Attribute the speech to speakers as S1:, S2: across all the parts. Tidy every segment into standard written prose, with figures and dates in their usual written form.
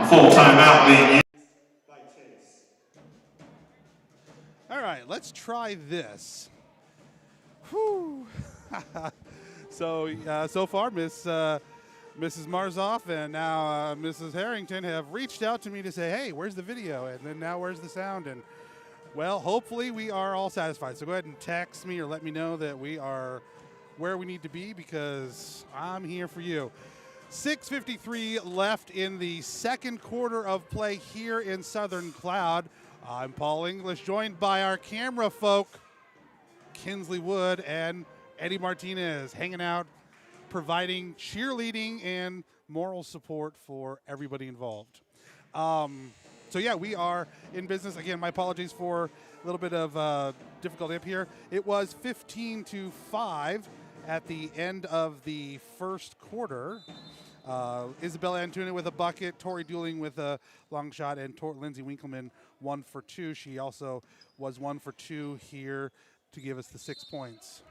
S1: Full timeout being used by Chase.
S2: All right, let's try this. Whew. So far, Mrs. Marzoff and now Mrs. Harrington have reached out to me to say, hey, where's the video? And then now where's the sound? And, well, hopefully we are all satisfied. So go ahead and text me or let me know that we are where we need to be because I'm here for you. 6:53 left in the second quarter of play here in Southern Cloud. I'm Paul English, joined by our camera folk, Kinsley Wood and Eddie Martinez, hanging out, providing cheerleading and moral support for everybody involved. So yeah, we are in business. Again, my apologies for a little bit of difficulty up here. It was 15-5 at the end of the first quarter. Isabella Antuna with a bucket, Tori Dooling with a long shot, and Lindsay Winkleman 1 for 2. She also was 1 for 2 here to give us the 6 points.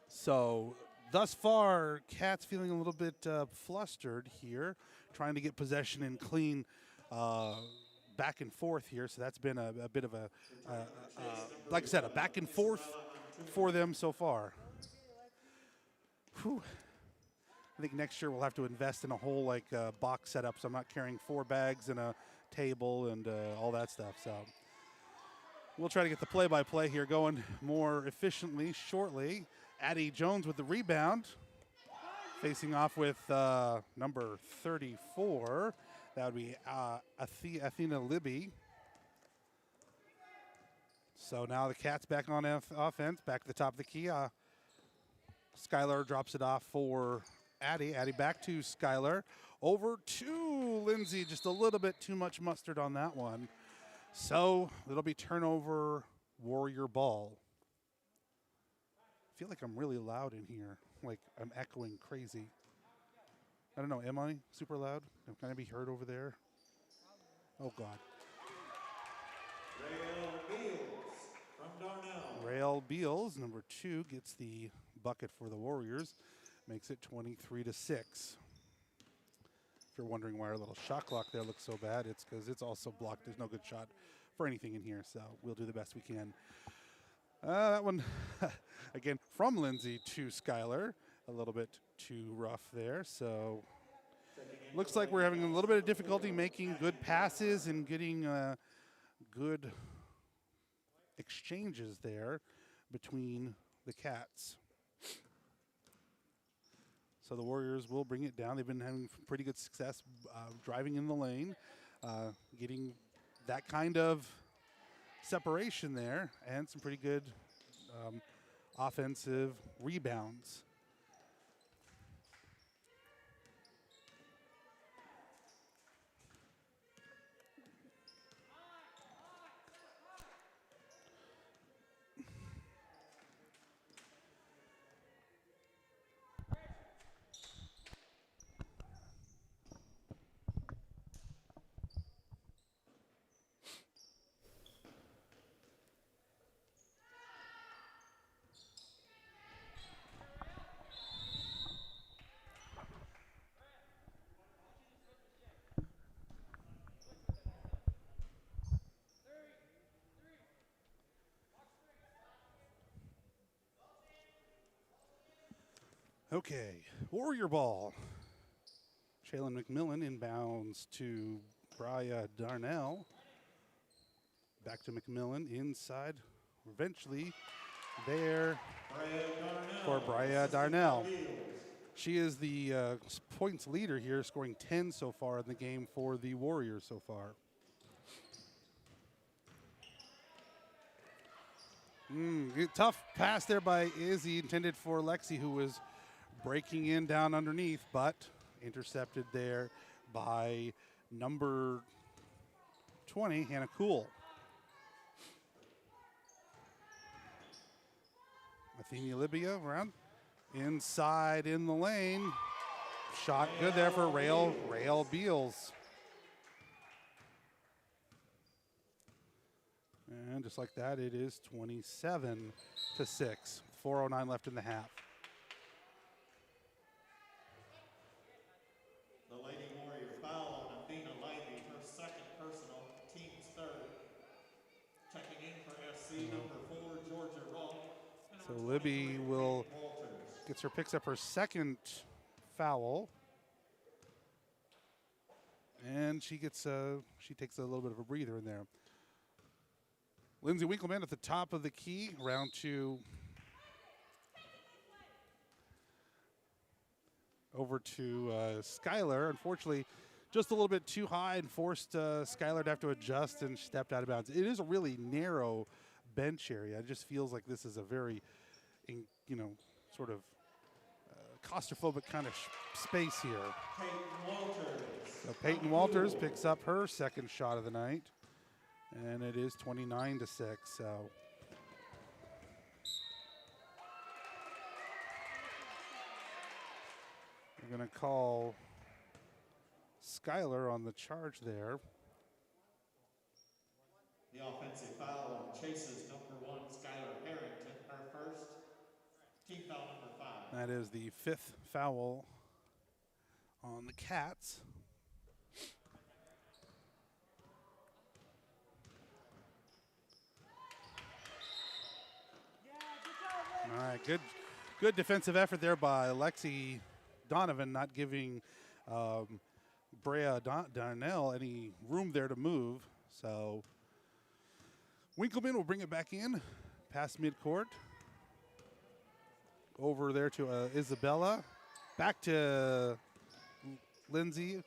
S2: So thus far, Cats feeling a little bit flustered here, trying to get possession and clean back and forth here. So that's been a bit of a, like I said, a back and forth for them so far. Whew. I think next year we'll have to invest in a whole box setup, so I'm not carrying 4 bags and a table and all that stuff. So we'll try to get the play-by-play here going more efficiently shortly. Addie Jones with the rebound, facing off with number 34. That would be Athena Libby. So now the Cats back on offense, back to the top of the key. Skylar drops it off for Addie. Addie back to Skylar. Over to Lindsay. Just a little bit too much mustard on that one. So it'll be turnover, Warrior ball. I feel like I'm really loud in here. Like I'm echoing crazy. I don't know, am I super loud? Can I be heard over there? Oh, God. Rael Beals, number 2, gets the bucket for the Warriors. Makes it 23-6. If you're wondering why our little shot clock there looks so bad, it's because it's also blocked. There's no good shot for anything in here, so we'll do the best we can. That one, again, from Lindsay to Skylar. A little bit too rough there, so looks like we're having a little bit of difficulty making good passes and getting good exchanges there between the Cats. So the Warriors will bring it down. They've been having pretty good success driving in the lane, getting that kind of separation there, and some pretty good offensive rebounds. Okay, Warrior ball. Shaylin McMillan inbounds to Bria Darnell. Back to McMillan inside. Eventually there for Bria Darnell. She is the points leader here, scoring 10 so far in the game for the Warriors so far. Tough pass there by Izzy, intended for Lexi, who was breaking in down underneath, but intercepted there by number 20, Hannah Cool. Athenia Libya around inside in the lane. Shot good there for Rael Beals. And just like that, it is 27-6. 4:09 left in the half.
S1: The lady
S2: So Libby will picks up her second foul, and she takes a little bit of a breather in there. Lindsay Winkleman at the top of the key, round two. Over to Skylar. Unfortunately, just a little bit too high and forced Skylar to have to adjust and stepped out of bounds. It is a really narrow bench area. It just feels like this is a very, sort of claustrophobic kind of space here. So Peyton Walters picks up her second shot of the night, and it is 29-6. So. We're going to call Skylar on the charge there.
S1: The offensive foul on Chase's number 1, Skylar Harrington, her first. Team foul number 5.
S2: That is the 5th foul on the Cats. All right, good defensive effort there by Lexi Donovan, not giving Brea Darnell any room there to move. So Winkleman will bring it back in past midcourt. Over there to Isabella. Back to Lindsay.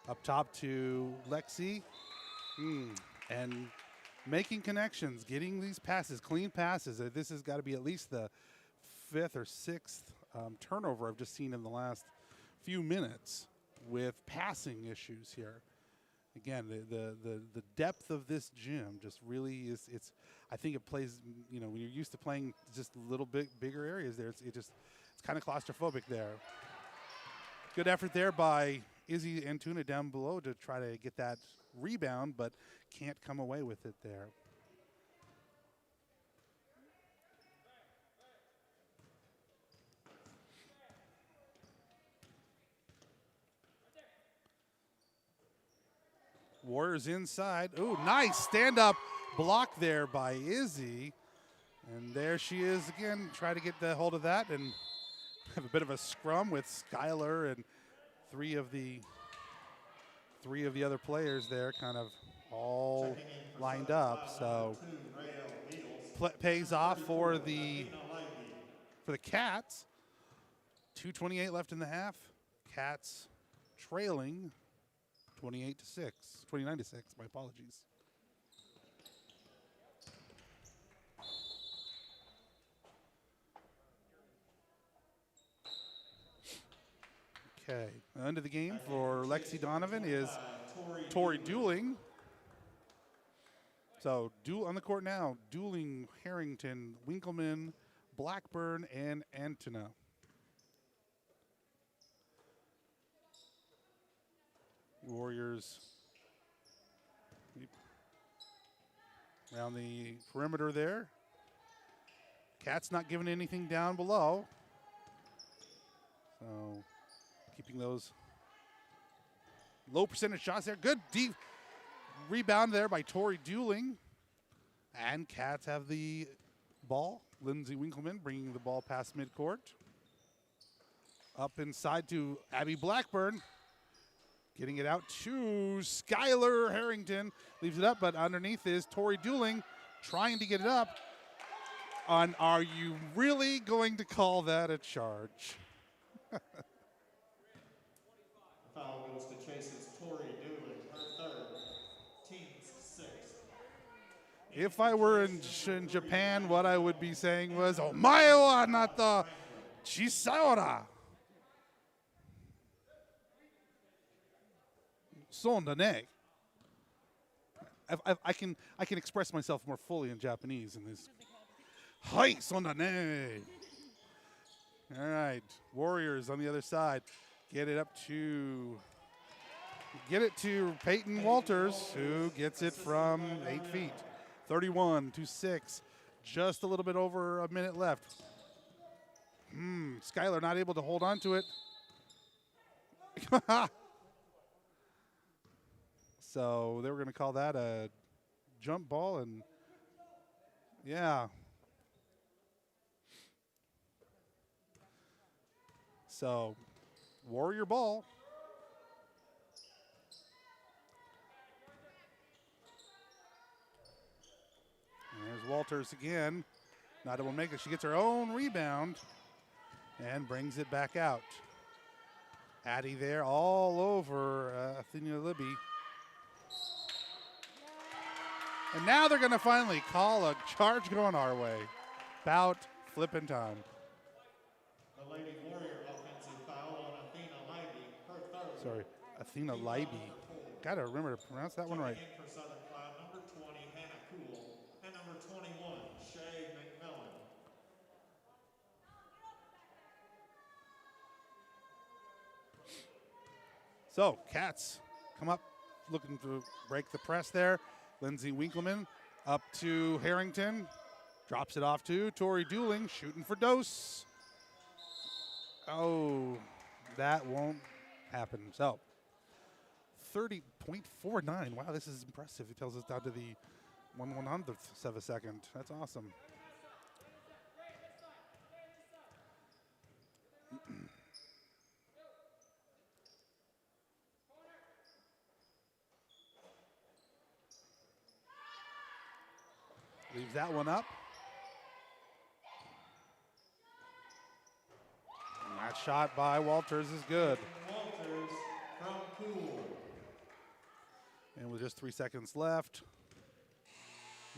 S2: Up top to Lexi. And making connections, getting these passes, clean passes. This has got to be at least the 5th or 6th turnover I've just seen in the last few minutes with passing issues here. Again, the depth of this gym just really is. I think it plays. When you're used to playing just a little bit bigger areas there, it's kind of claustrophobic there. Good effort there by Izzy Antuna down below to try to get that rebound, but can't come away with it there. Warriors inside. Ooh, nice stand-up block there by Izzy. And there she is again, try to get the hold of that and have a bit of a scrum with Skylar and three of the other players there kind of all lined up. So pays off for the Cats. 2:28 left in the half. Cats trailing 29-6, my apologies. Okay, end of the game for Lexi Donovan is Tori Dooling. So on the court now, Dooling, Harrington, Winkleman, Blackburn, and Antuna. Warriors around the perimeter there. Cats not giving anything down below. So keeping those low percentage shots there. Good deep rebound there by Tori Dooling. And Cats have the ball. Lindsay Winkleman bringing the ball past midcourt. Up inside to Abby Blackburn. Getting it out to Skylar Harrington. Leaves it up, but underneath is Tori Dooling trying to get it up. And are you really going to call that a charge?
S1: Foul goes to Chase's Tori Dooling, her third, team's sixth.
S2: If I were in Japan, what I would be saying was, "Omae wa nata chisaora." Sondane. I can express myself more fully in Japanese in this. Hai sondane. All right, Warriors on the other side. Get it to Peyton Walters, who gets it from 8 feet. 31-6. Just a little bit over a minute left. Skylar not able to hold on to it. So they were going to call that a jump ball, and yeah. So, Warrior ball. And there's Walters again. Not able to make it. She gets her own rebound and brings it back out. Addie there all over Athena Libby. And now they're going to finally call a charge going our way. About flipping time.
S1: The Lady Warrior offensive foul on Athena Libby, her third.
S2: Sorry, Athena Libby. Got to remember to pronounce that one right.
S1: In for Southern Cloud, number 20, Hannah Cool, and number 21, Shay McMillan.
S2: So, Cats come up looking to break the press there. Lindsay Winkleman up to Harrington. Drops it off to Tori Dooling, shooting for Dose. Oh, that won't happen. So, 30.49. Wow, this is impressive. It tells us down to the 1/100th of a second. That's awesome. Leaves that one up. And that shot by Walters is good.
S1: Walters from Cool.
S2: And with just 3 seconds left,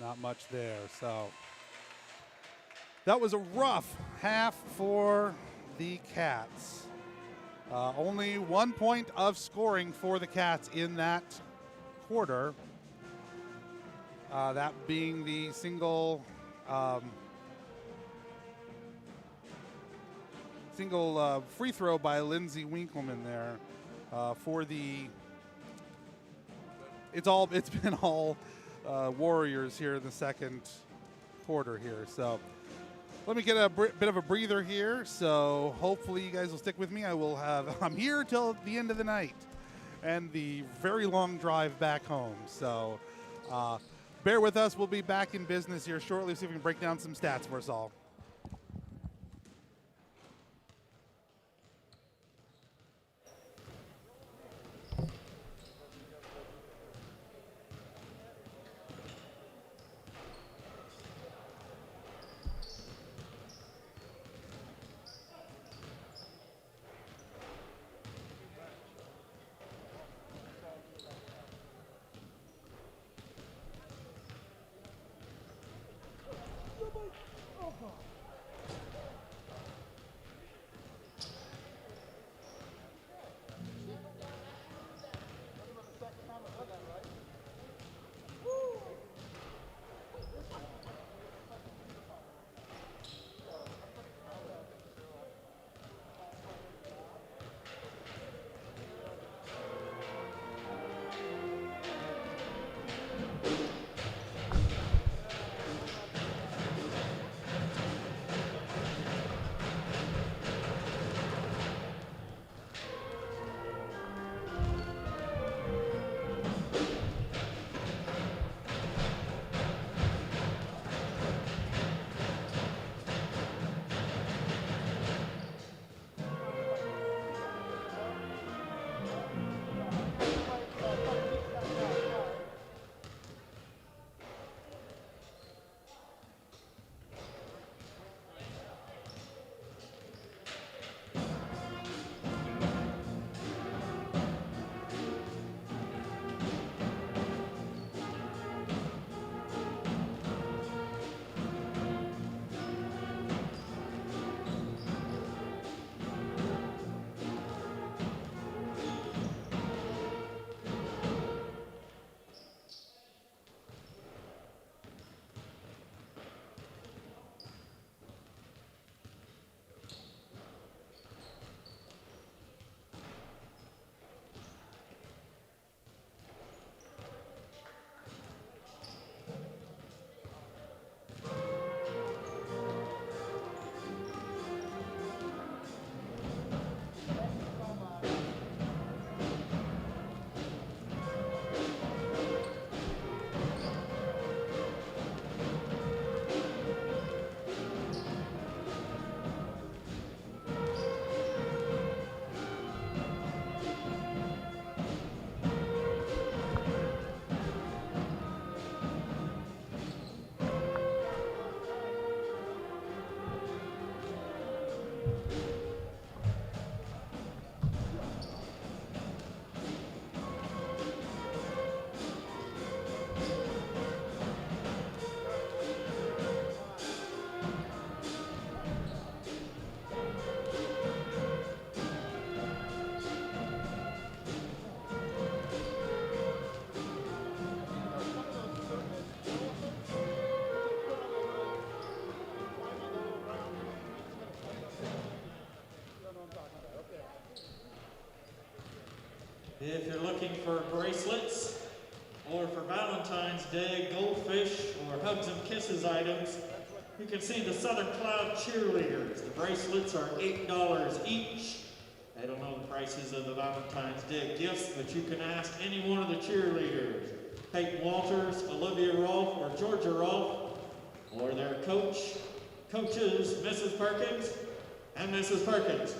S2: not much there. So that was a rough half for the Cats. Only 1 point of scoring for the Cats in that quarter. That being the single free throw by Lindsay Winkleman there for the. It's been all Warriors here in the second quarter here. So let me get a bit of a breather here. So hopefully you guys will stick with me. I'm here till the end of the night and the very long drive back home. So bear with us. We'll be back in business here shortly. See if we can break down some stats for us all.
S1: If you're looking for bracelets, or for Valentine's Day, goldfish, or hugs and kisses items, you can see the Southern Cloud cheerleaders. The bracelets are $8 each. I don't know the prices of the Valentine's Day gifts, but you can ask any one of the cheerleaders. Peyton Walters, Olivia Rolfe, or Georgia Rolfe, or their coaches, Mrs. Perkins and Mrs. Perkins.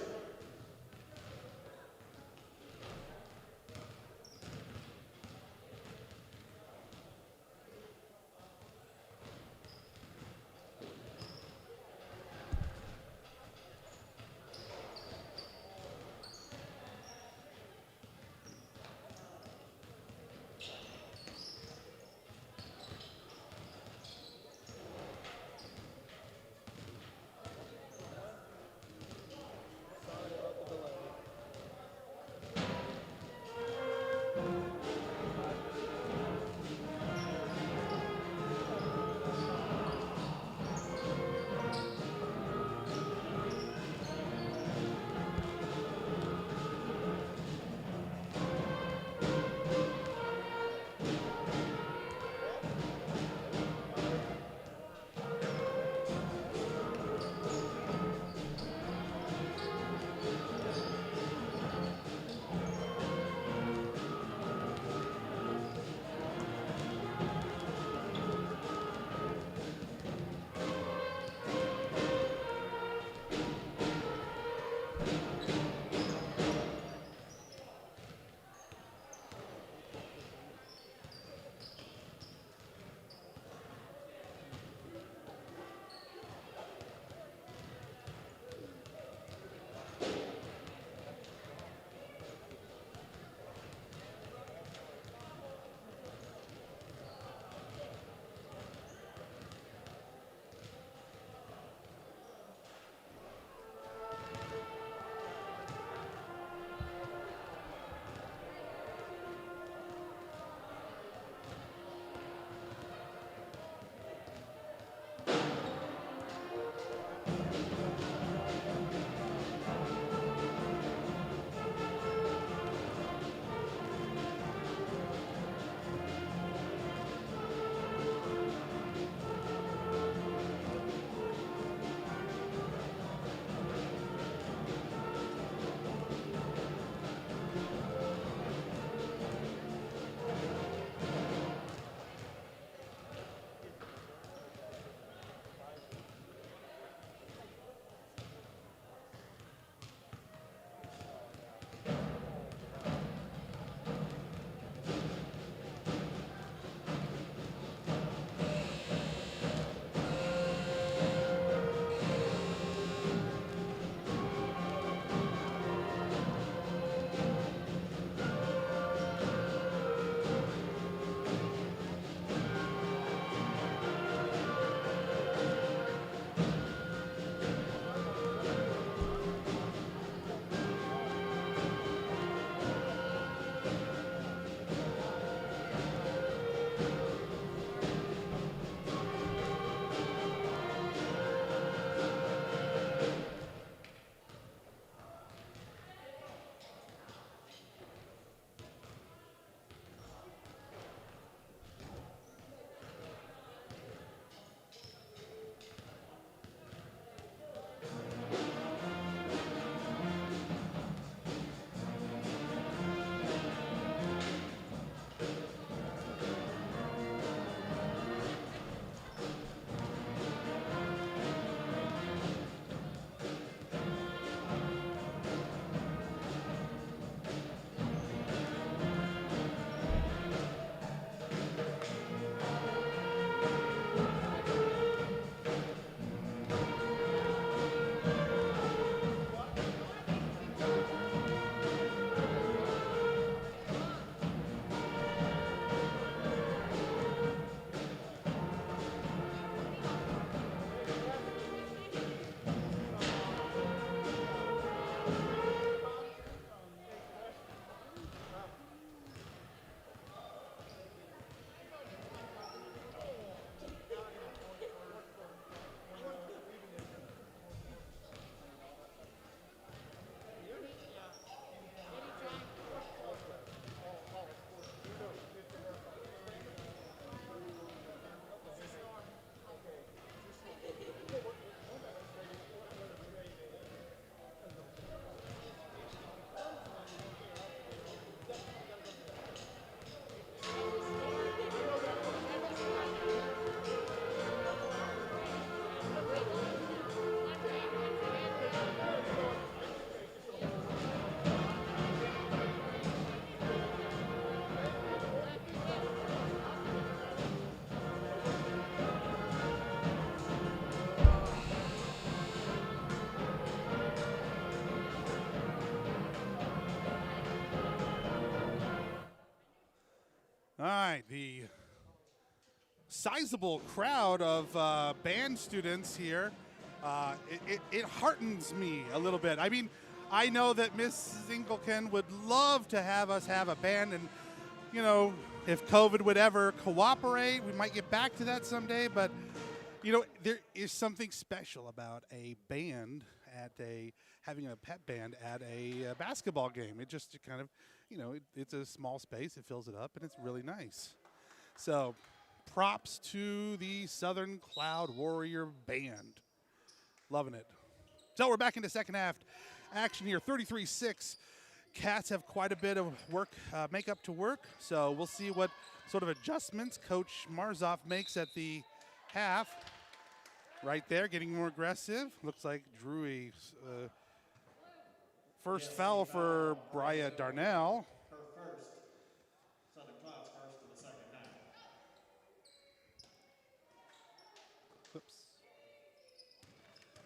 S2: right, the sizable crowd of band students here. It heartens me a little bit. I mean, I know that Miss Zinkelken would love to have us have a band, and you know, if COVID would ever cooperate, we might get back to that someday. But you know, there is something special about a band having a pep band at a basketball game. It just kind of, you know, it's a small space. It fills it up, and it's really nice. So, props to the Southern Cloud Warrior Band. Loving it. So we're back into second half action here. 33-6. Cats have quite a bit of work, makeup to work. So we'll see what sort of adjustments Coach Marzoff makes at the half. Right there, getting more aggressive. Looks like drew a first foul for Bria Darnell.
S1: Her first. Southern Cloud's first in the second half.
S2: Oops.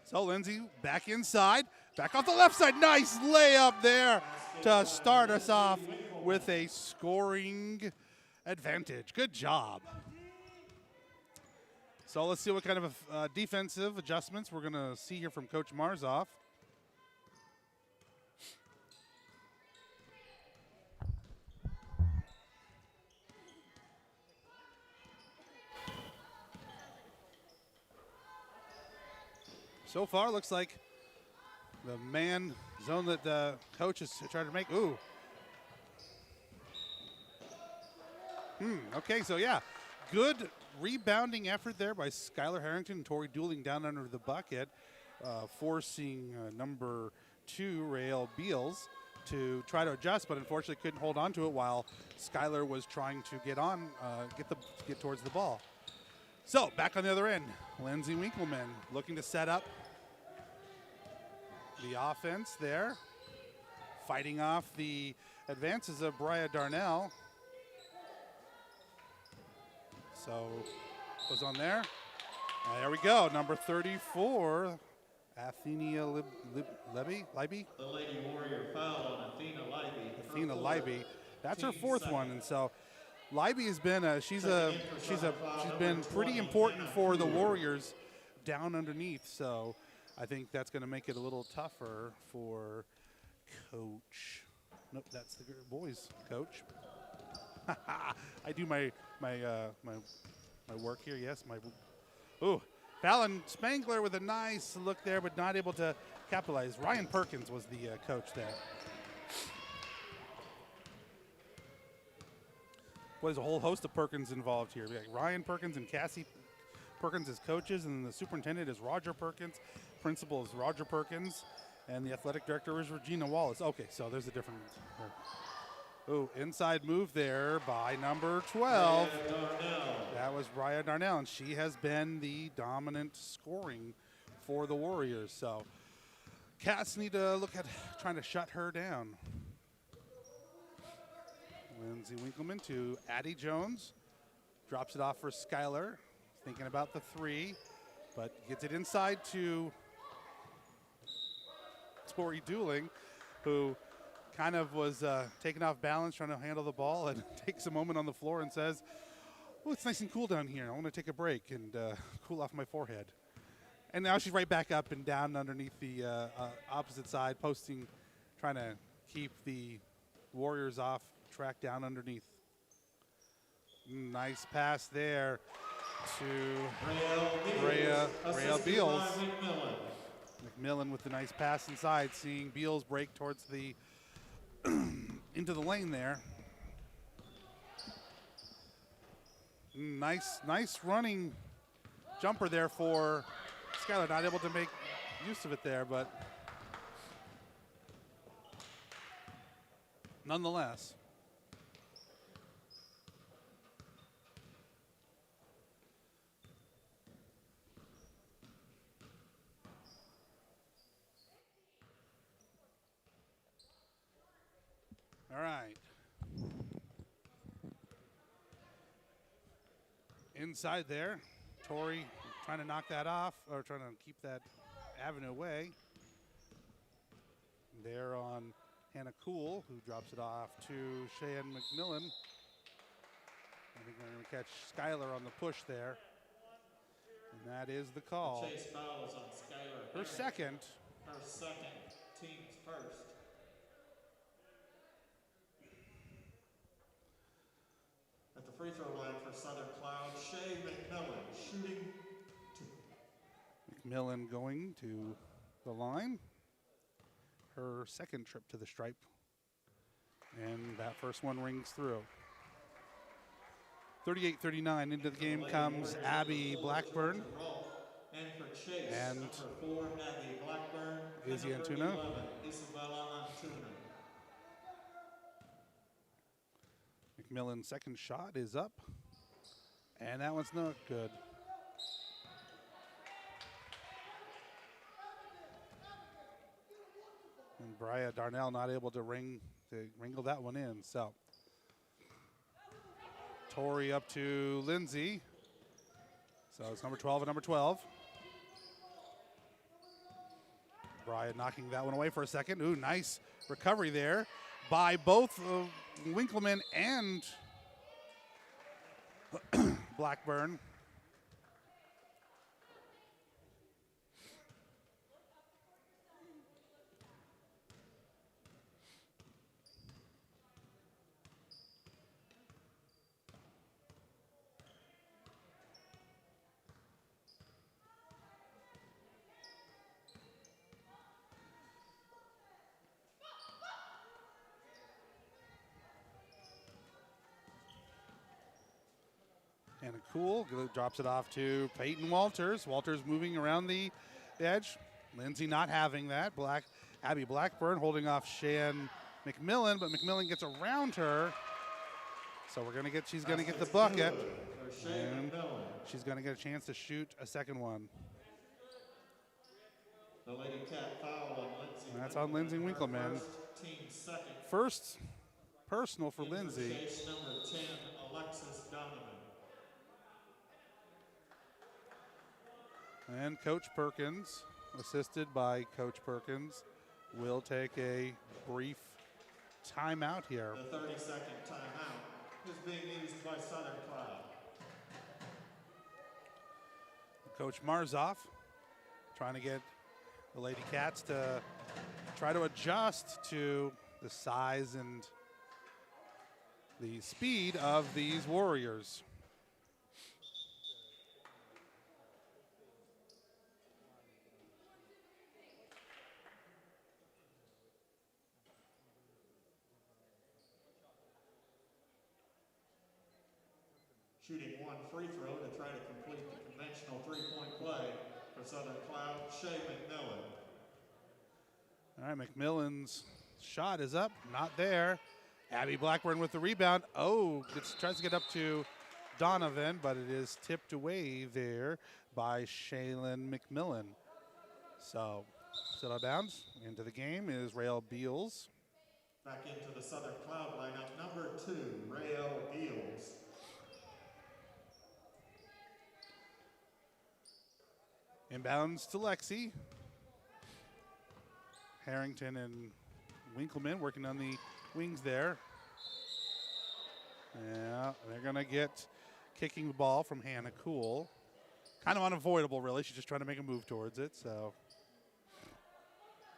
S2: So Lindsay back inside, back off the left side. Nice layup there to start us off with a scoring advantage. Good job. So let's see what kind of defensive adjustments we're going to see here from Coach Marzoff. So far, looks like the man zone that the coach is trying to make. Ooh. Okay, so yeah, good rebounding effort there by Skylar Harrington and Tori dueling down under the bucket, forcing number 2, Rael Beals, to try to adjust, but unfortunately couldn't hold on to it while Skylar was trying to get towards the ball. So back on the other end, Lindsay Winkleman looking to set up the offense there, fighting off the advances of Bria Darnell. So goes on there. There we go. Number 34, Athenia Libby.
S1: The Lady Warrior fouled on Athena Libby.
S2: Athena Libby. That's her fourth one, and so Libby has been she's been pretty important for the Warriors down underneath. So I think that's going to make it a little tougher for Coach. Nope, that's the boys' coach. I do my work here. Yes, Fallon Spangler with a nice look there, but not able to capitalize. Ryan Perkins was the coach there. Well, there's a whole host of Perkins involved here. We got Ryan Perkins and Cassie Perkins as coaches, and the superintendent is Roger Perkins. Principal is Roger Perkins, and the athletic director is Regina Wallace. Okay, so there's a different. Ooh, inside move there by number 12. That was Bria Darnell, and she has been the dominant scoring for the Warriors. So Cats need to look at trying to shut her down. Lindsay Winkleman to Addie Jones. Drops it off for Skylar. Thinking about the 3, but gets it inside to Tori Dooling, who kind of was taken off balance trying to handle the ball and takes a moment on the floor and says, oh, it's nice and cool down here. I want to take a break and cool off my forehead. And now she's right back up and down underneath the opposite side, posting, trying to keep the Warriors off track down underneath. Nice pass there to Rael Beals. McMillan with the nice pass inside, seeing Beals break towards the into the lane there. Nice running jumper there for Skylar. Not able to make use of it there, but nonetheless. All right. Inside there, Tori trying to knock that off, or trying to keep that avenue away. There on Hannah Cool, who drops it off to Cheyenne McMillan. I think we're going to catch Skylar on the push there. And that is the call.
S1: Chase foul is on Skylar.
S2: Her second.
S1: Her second, team's first. At the free throw line for Southern Cloud, Shay McMillan shooting two.
S2: McMillan going to the line. Her second trip to the stripe. And that first one rings through. 38-39 into the game comes Abby Blackburn.
S1: And for Chase,
S2: and
S1: number 4, Abby Blackburn.
S2: Izzy
S1: and
S2: Antuna.
S1: 11, Isabella Antuna.
S2: McMillan's second shot is up. And that one's not good. And Bria Darnell not able to wrangle that one in. So Tori up to Lindsay. So it's number 12 and number 12. Bria knocking that one away for a second. Ooh, nice recovery there by both Winkleman and Blackburn. And Cool drops it off to Peyton Walters. Walters moving around the edge. Lindsay not having that. Abby Blackburn holding off Shan McMillan, but McMillan gets around her. So she's gonna get the bucket. And she's gonna get a chance to shoot a second one.
S1: The Lady Cat foul on Lindsay.
S2: That's on Lindsay Winkleman. First personal for Lindsay.
S1: Chase number 10, Alexis Donovan.
S2: And Coach Perkins, assisted by Coach Perkins, will take a brief timeout here.
S1: The 30-second timeout is being used by Southern Cloud.
S2: Coach Marzoff trying to get the Lady Cats to try to adjust to the size and the speed of these Warriors.
S1: Shooting one free throw to try to complete the conventional three-point play for Southern Cloud, Shay McMillan.
S2: All right, McMillan's shot is up, not there. Abby Blackburn with the rebound. Oh, tries to get up to Donovan, but it is tipped away there by Shaylin McMillan. So, still out of bounds. Into the game is Rael Beals.
S1: Back into the Southern Cloud lineup, number 2, Rael Beals.
S2: Inbounds to Lexi. Harrington and Winkleman working on the wings there. Yeah, they're going to get kicking the ball from Hannah Cool. Kind of unavoidable, really. She's just trying to make a move towards it. So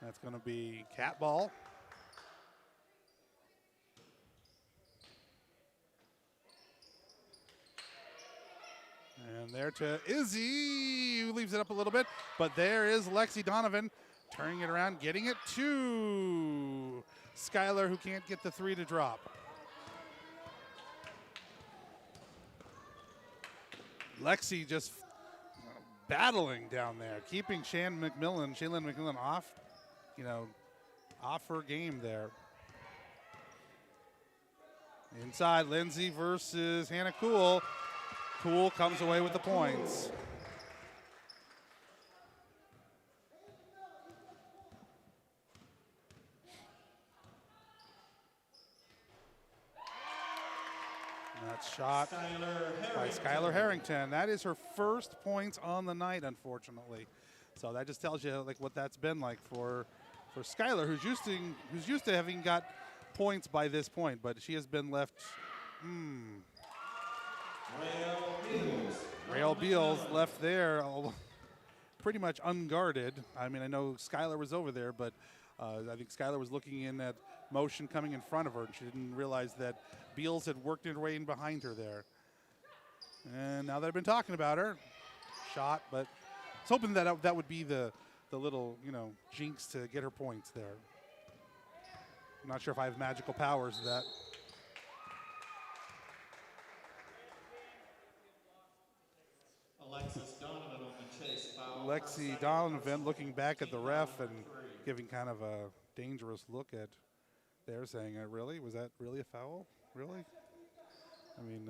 S2: that's going to be cat ball. And there to Izzy, who leaves it up a little bit. But there is Lexi Donovan turning it around, getting it to Skylar, who can't get the three to drop. Lexi just battling down there, keeping Shaylin McMillan off, off her game there. Inside, Lindsay versus Hannah Cool. Cool comes away with the points. And that's shot by Skylar Harrington. That is her first points on the night, unfortunately. So that just tells you what that's been like for Skylar, who's used to having got points by this point, but she has been left Rail Beals left there pretty much unguarded. I mean, I know Skylar was over there, but I think Skylar was looking in at motion coming in front of her, and she didn't realize that Beals had worked her way in behind her there. And now that I've been talking about her, shot, but I was hoping that that would be the little, jinx to get her points there. I'm not sure if I have magical powers to that.
S1: Alexis Donovan on the chase foul.
S2: Lexi Donovan looking back at the ref and giving kind of a dangerous look at there, saying, really? Was that really a foul? Really? I mean,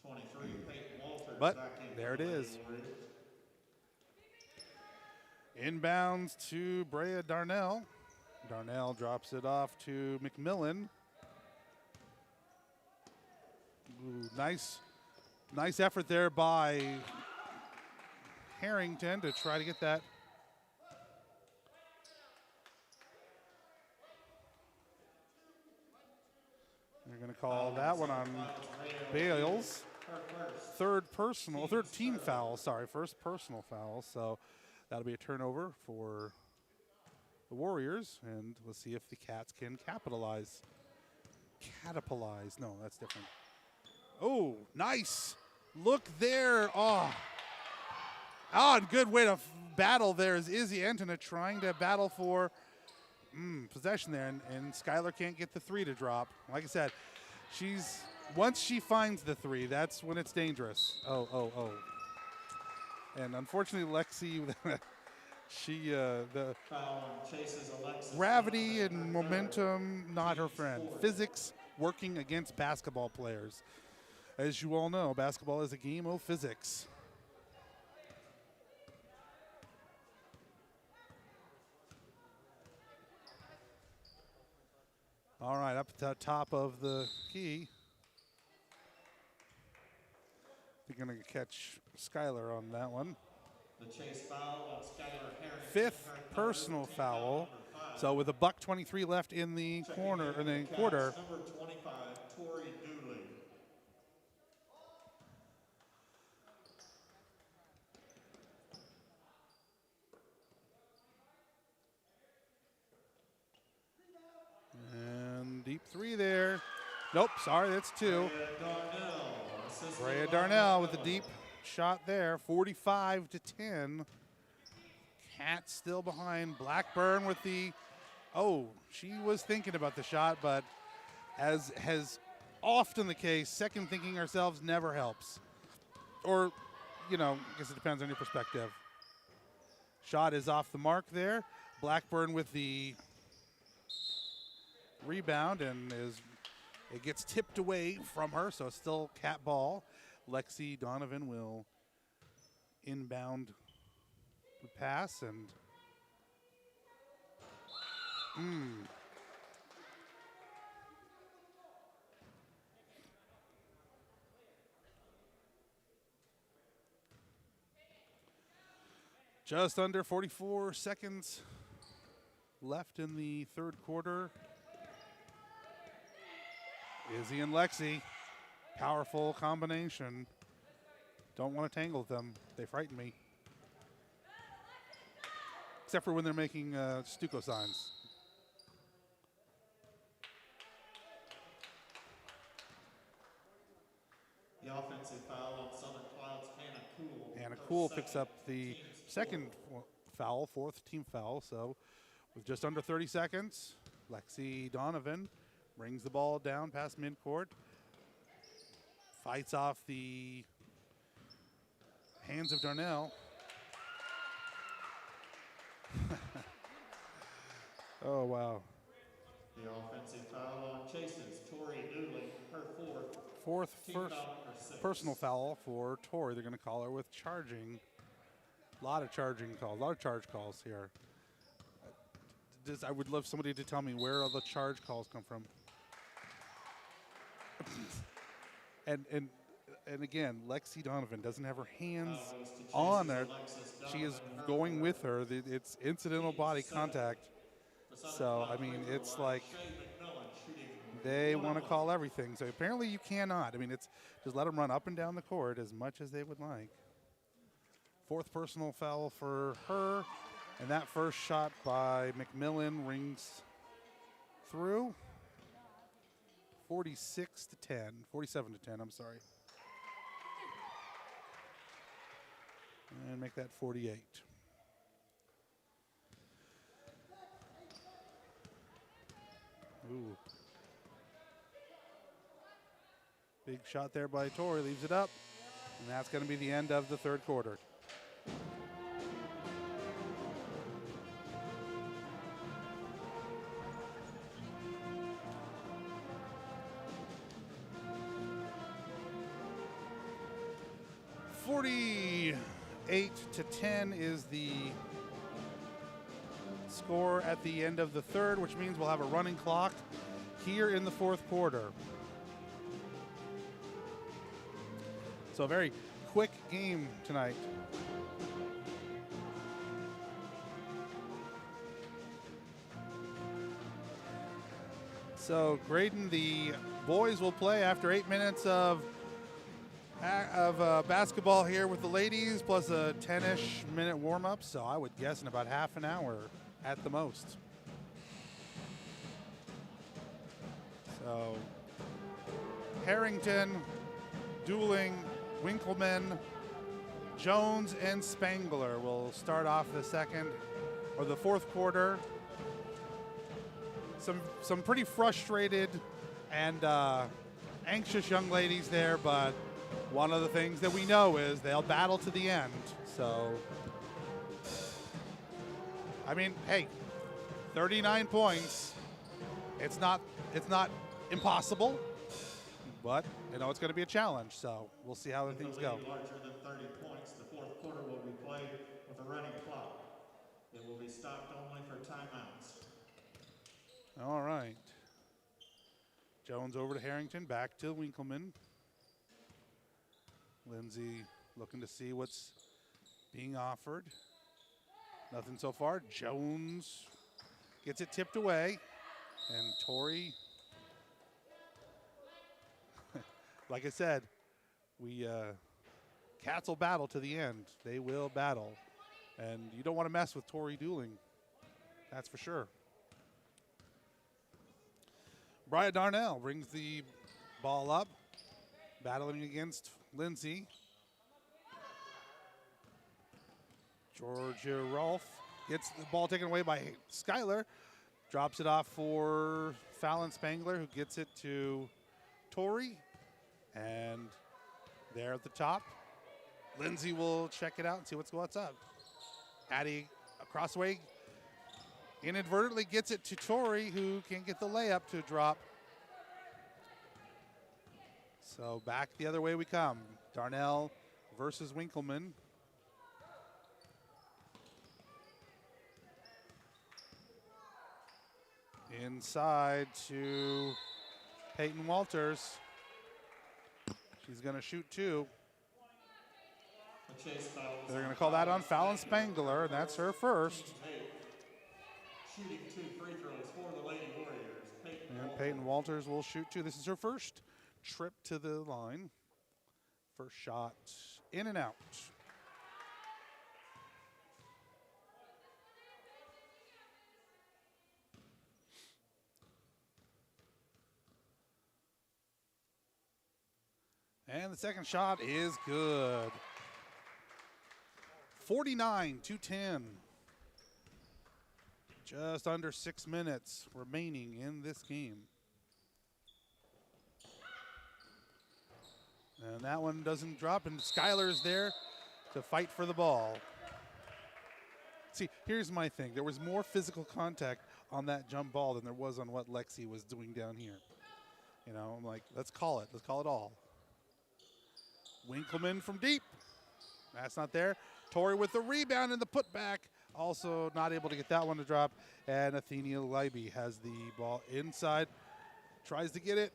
S1: 23, Peyton Walters
S2: but
S1: back in
S2: there it is. Inbounds to Brea Darnell. Darnell drops it off to McMillan. Ooh, nice effort there by Harrington to try to get that. They're going to call that one on Bales. Third team foul, first personal foul. So that'll be a turnover for the Warriors, and let's see if the Cats can capitalize. No, that's different. Oh, nice. Look there. Oh, and good way to battle there is Izzy Antona trying to battle for possession there, and Skylar can't get the three to drop. Like I said, once she finds the three, that's when it's dangerous. Oh. And unfortunately, Lexi, the gravity and momentum, not her friend. Physics working against basketball players. As you all know, basketball is a game of physics. All right, up at the top of the key. They're going to catch Skylar on that one.
S1: The chase foul on Skylar Harrington.
S2: Fifth personal foul. So with $1:23 left in the quarter.
S1: Number 25, Tori Dooley.
S2: And deep three there. Nope, sorry, that's two. Brea Darnell with a deep shot there, 45-10. Cats still behind. Blackburn with the, she was thinking about the shot, but as has often the case, second thinking ourselves never helps. Or, I guess it depends on your perspective. Shot is off the mark there. Blackburn with the rebound, and it gets tipped away from her, so it's still Cat ball. Lexi Donovan will inbound the pass, and just under 44 seconds left in the third quarter. Izzy and Lexi, powerful combination. Don't want to tangle with them. They frighten me. Except for when they're making Stuco signs.
S1: The offensive foul on Southern Cloud's Hannah Cool.
S2: Hannah Cool picks up the second foul, fourth team foul. So with just under 30 seconds, Lexi Donovan brings the ball down past midcourt. Fights off the hands of Darnell. Oh, wow.
S1: The offensive foul on Chase's Tori Dooley, her
S2: Fourth
S1: team
S2: first
S1: foul number 6.
S2: personal foul for Tori. They're going to call her with charging. A lot of charging calls, a lot of charge calls here. I would love somebody to tell me where all the charge calls come from. and again, Lexi Donovan doesn't have her hands on her. She is going with her. It's incidental body contact. So, I mean, it's like They want to call everything. So apparently you cannot. I mean, it's just let them run up and down the court as much as they would like. Fourth personal foul for her. And that first shot by McMillan rings through. 47 to 10, I'm sorry. And make that 48. Ooh. Big shot there by Torrey, leaves it up. And that's going to be the end of the third quarter. To 10 is the score at the end of the third, which means we'll have a running clock here in the fourth quarter. So a very quick game tonight. So Graydon, the boys will play after 8 minutes of basketball here with the ladies, plus a 10-ish minute warm-up, so I would guess in about half an hour at the most. So Harrington dueling Winkleman, Jones, and Spangler will start off the fourth quarter. Some pretty frustrated and anxious young ladies there, but one of the things that we know is they'll battle to the end. So, I mean, hey, 39 points. It's not impossible, but you know it's going to be a challenge. So we'll see how things go.
S1: Larger than 30 points. The fourth quarter will be played with a running clock. It will be stopped only for timeouts.
S2: All right. Jones over to Harrington, back to Winkleman. Lindsay looking to see what's being offered. Nothing so far. Jones gets it tipped away. And Torrey, like I said, cats will battle to the end. They will battle. And you don't want to mess with Torrey dueling. That's for sure. Bria Darnell brings the ball up, battling against Lindsay. Georgia Rolfe gets the ball taken away by Skylar. Drops it off for Fallon Spangler, who gets it to Torrey. And there at the top, Lindsay will check it out and see what's up. Addie across the way inadvertently gets it to Torrey, who can't get the layup to drop. So back the other way we come. Darnell versus Winkleman. Inside to Peyton Walters. She's going to shoot two. They're going to call that on Fallon Spangler, and that's her first.
S1: Shooting 2 free throws for the Lady Warriors.
S2: And Peyton Walters will shoot two. This is her first trip to the line. First shot in and out. And the second shot is good. 49-10. Just under 6 minutes remaining in this game. And that one doesn't drop, and Skylar's there to fight for the ball. See, here's my thing. There was more physical contact on that jump ball than there was on what Lexi was doing down here. You know, I'm like, let's call it. Let's call it all. Winkleman from deep. That's not there. Torrey with the rebound and the putback. Also not able to get that one to drop. And Athenia Leiby has the ball inside. Tries to get it.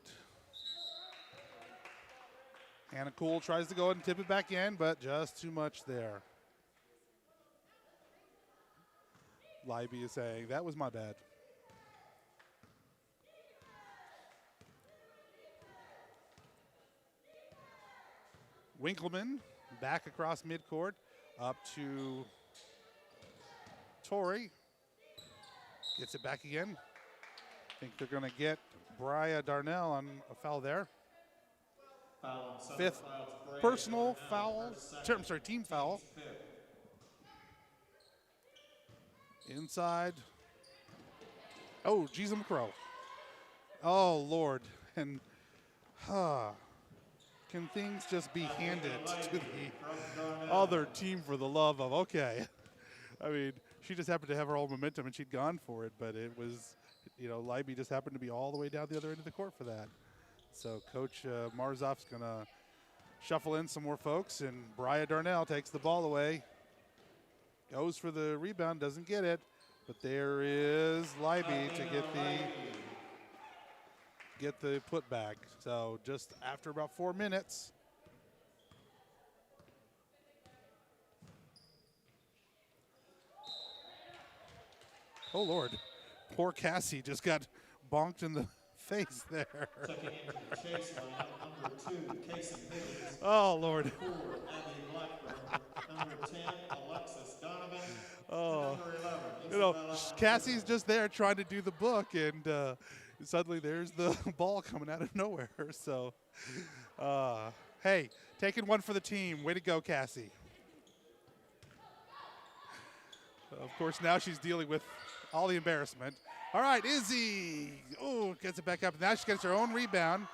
S2: Hannah Cool tries to go and tip it back in, but just too much there. Leiby is saying, that was my bad. Winkleman back across midcourt up to Torrey. Gets it back again. I think they're going to get Bria Darnell on a foul there.
S1: Foul on
S2: Fifth
S1: Clouds, Bria
S2: personal
S1: Darnell,
S2: foul,
S1: her second,
S2: I'm sorry, team foul.
S1: team's fifth.
S2: Inside. Oh, Jesus McCrow. Oh, Lord. And can things just be handed to the other team for the love of, okay. I mean, she just happened to have her own momentum and she'd gone for it, but it was, you know, Leiby just happened to be all the way down the other end of the court for that. So Coach Marzoff's going to shuffle in some more folks, and Bria Darnell takes the ball away. Goes for the rebound, doesn't get it, but there is Leiby to get the putback. So just after about 4 minutes. Oh, Lord. Poor Cassie just got bonked in the face there.
S1: Checking into the chase lineup, number 2, Casey Higgins.
S2: Oh, Lord.
S1: 4, Abby Blackburn. Number 10, Alexis Donovan.
S2: Oh.
S1: Number 11,
S2: You know,
S1: Isabella
S2: Cassie's
S1: Rivera.
S2: just there trying to do the book, and suddenly there's the ball coming out of nowhere. So, hey, taking one for the team. Way to go, Cassie. Of course, now she's dealing with all the embarrassment. All right, Izzy. Oh, gets it back up. Now she gets her own rebound.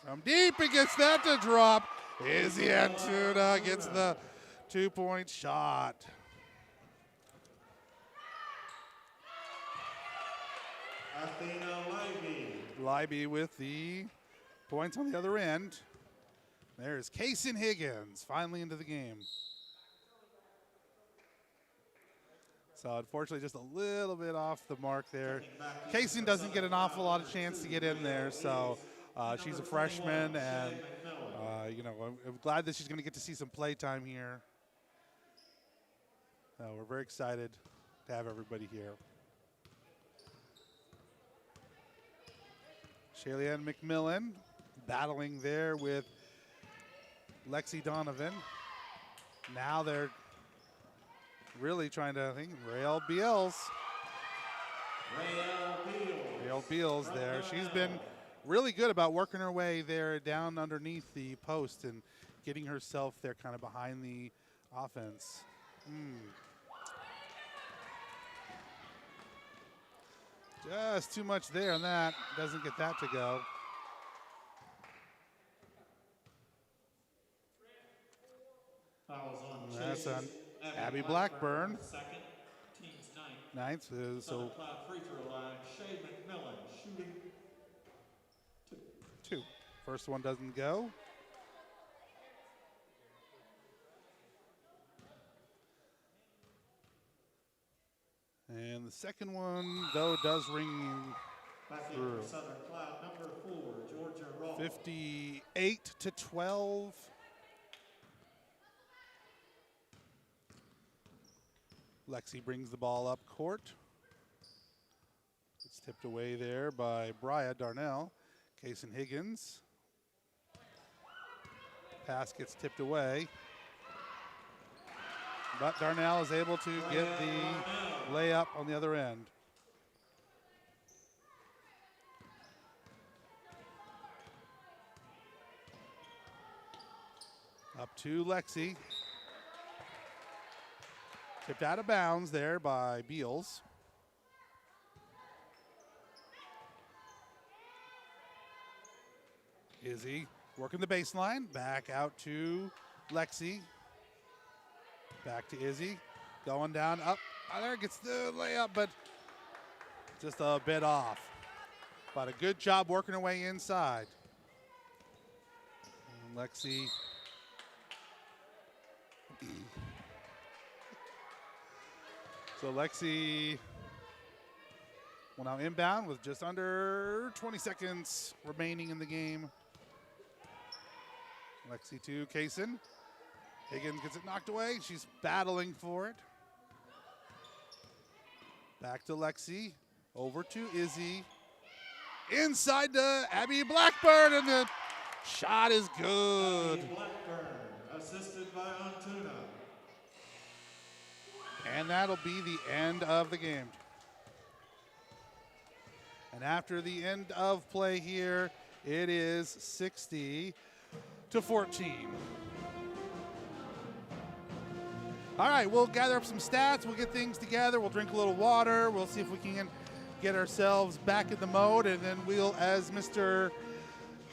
S2: From deep, and gets that to drop. Izzy Antuna gets the 2-point shot.
S1: Athena Leiby.
S2: Leiby with the points on the other end. There's Kaysen Higgins finally into the game. So unfortunately just a little bit off the mark there. Kaysen doesn't get an awful lot of chance to get in there, so she's a freshman, and you know, I'm glad that she's going to get to see some play time here. We're very excited to have everybody here. Shayleanne McMillan battling there with Lexi Donovan. Now they're really trying to, I think, Rael Beals. Rael Beals there. She's been really good about working her way there down underneath the post and getting herself there kind of behind the offense. Just too much there on that. Doesn't get that to go.
S1: Fouls on
S2: That's
S1: Chase.
S2: on Abby Blackburn.
S1: Second, team's ninth.
S2: Ninth. So
S1: Southern Cloud free throw line, Shay McMillan shooting 2.
S2: 2. First one doesn't go. And the second one, though, does ring
S1: Back in
S2: through.
S1: for Southern Cloud, number 4, Georgia Raw.
S2: 58-12. Lexi brings the ball up court. It's tipped away there by Bria Darnell. Kaysen Higgins. Pass gets tipped away. But Darnell is able to get the layup on the other end. Up to Lexi. Tipped out of bounds there by Beals. Izzy working the baseline. Back out to Lexi. Back to Izzy. Going down, up. There gets the layup, but just a bit off. But a good job working her way inside. And Lexi. So Lexi will now inbound with just under 20 seconds remaining in the game. Lexi to Kaysen. Higgins gets it knocked away. She's battling for it. Back to Lexi. Over to Izzy. Inside to Abby Blackburn, and the Shot is good.
S1: Abby Blackburn, assisted by Antuna.
S2: And that'll be the end of the game. And after the end of play here, it is 60-14. All right, we'll gather up some stats. We'll get things together. We'll drink a little water. We'll see if we can get ourselves back in the mode. And then we'll, as Mr.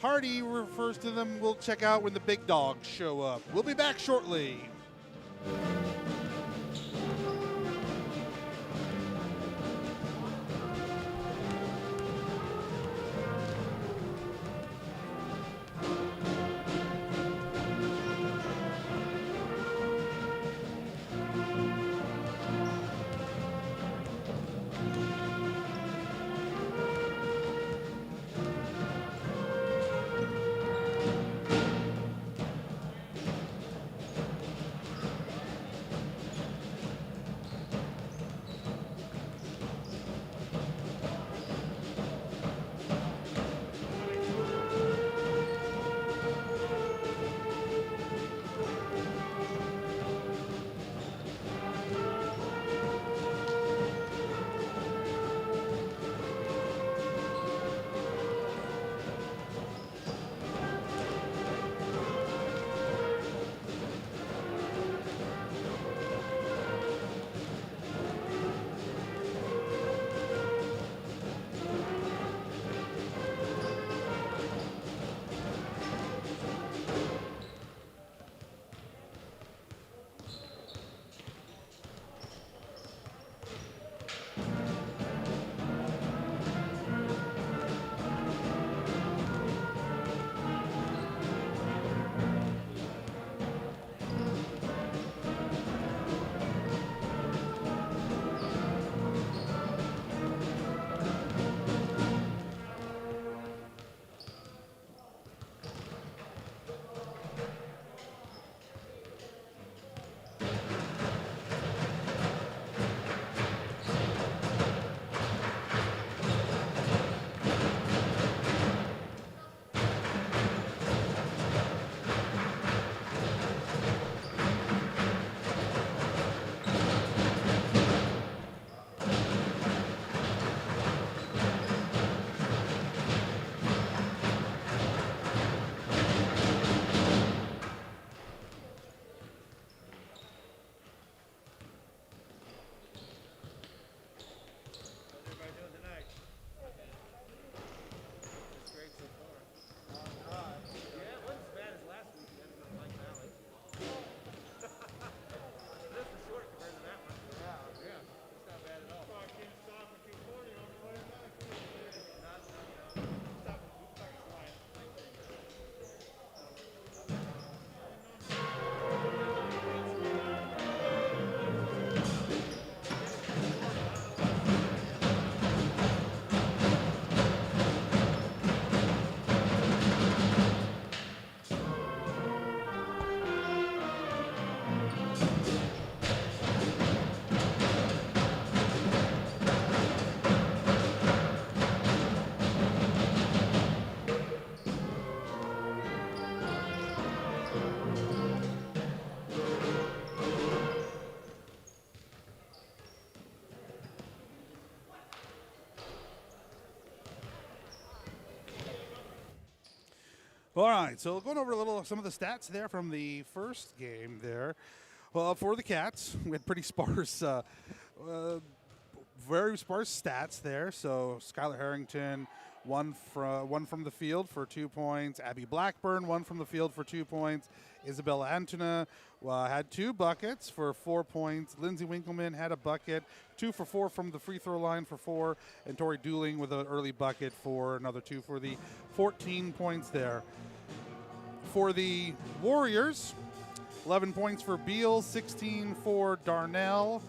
S2: Hardy refers to them, we'll check out when the big dogs show up. We'll be back shortly. All right, so going over some of the stats there from the first game there. Well, for the Cats, we had pretty sparse, very sparse stats there. So Skylar Harrington, one from the field for 2 points. Abby Blackburn, one from the field for 2 points. Isabella Antuna had 2 buckets for 4 points. Lindsay Winkleman had a bucket, 2 for 4 from the free throw line for 4. And Tori Dooling with an early bucket for another 2 for the 14 points there. For the Warriors, 11 points for Beal, 16 for Darnell,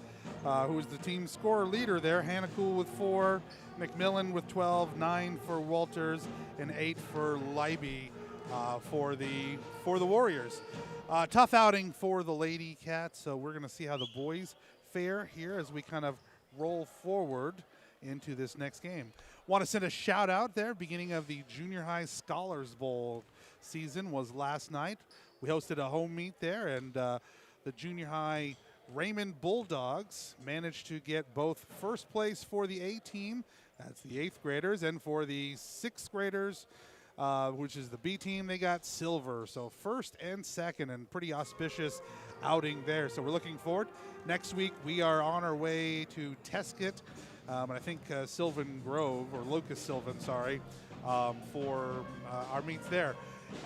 S2: who is the team scorer leader there. Hannah Cool with 4, McMillan with 12, 9 for Walters, and 8 for Leiby for the Warriors. Tough outing for the Lady Cats, so we're going to see how the boys fare here as we kind of roll forward into this next game. Want to send a shout out there, beginning of the Junior High Scholars Bowl season was last night. We hosted a home meet there, and the junior high Raymond Bulldogs managed to get both first place for the A team, that's the 8th graders, and for the 6th graders, which is the B team, they got silver. So first and second, and pretty auspicious outing there. So we're looking forward. Next week we are on our way to Tesket, and I think Sylvan Grove, or Lucas Sylvan, sorry, for our meets there.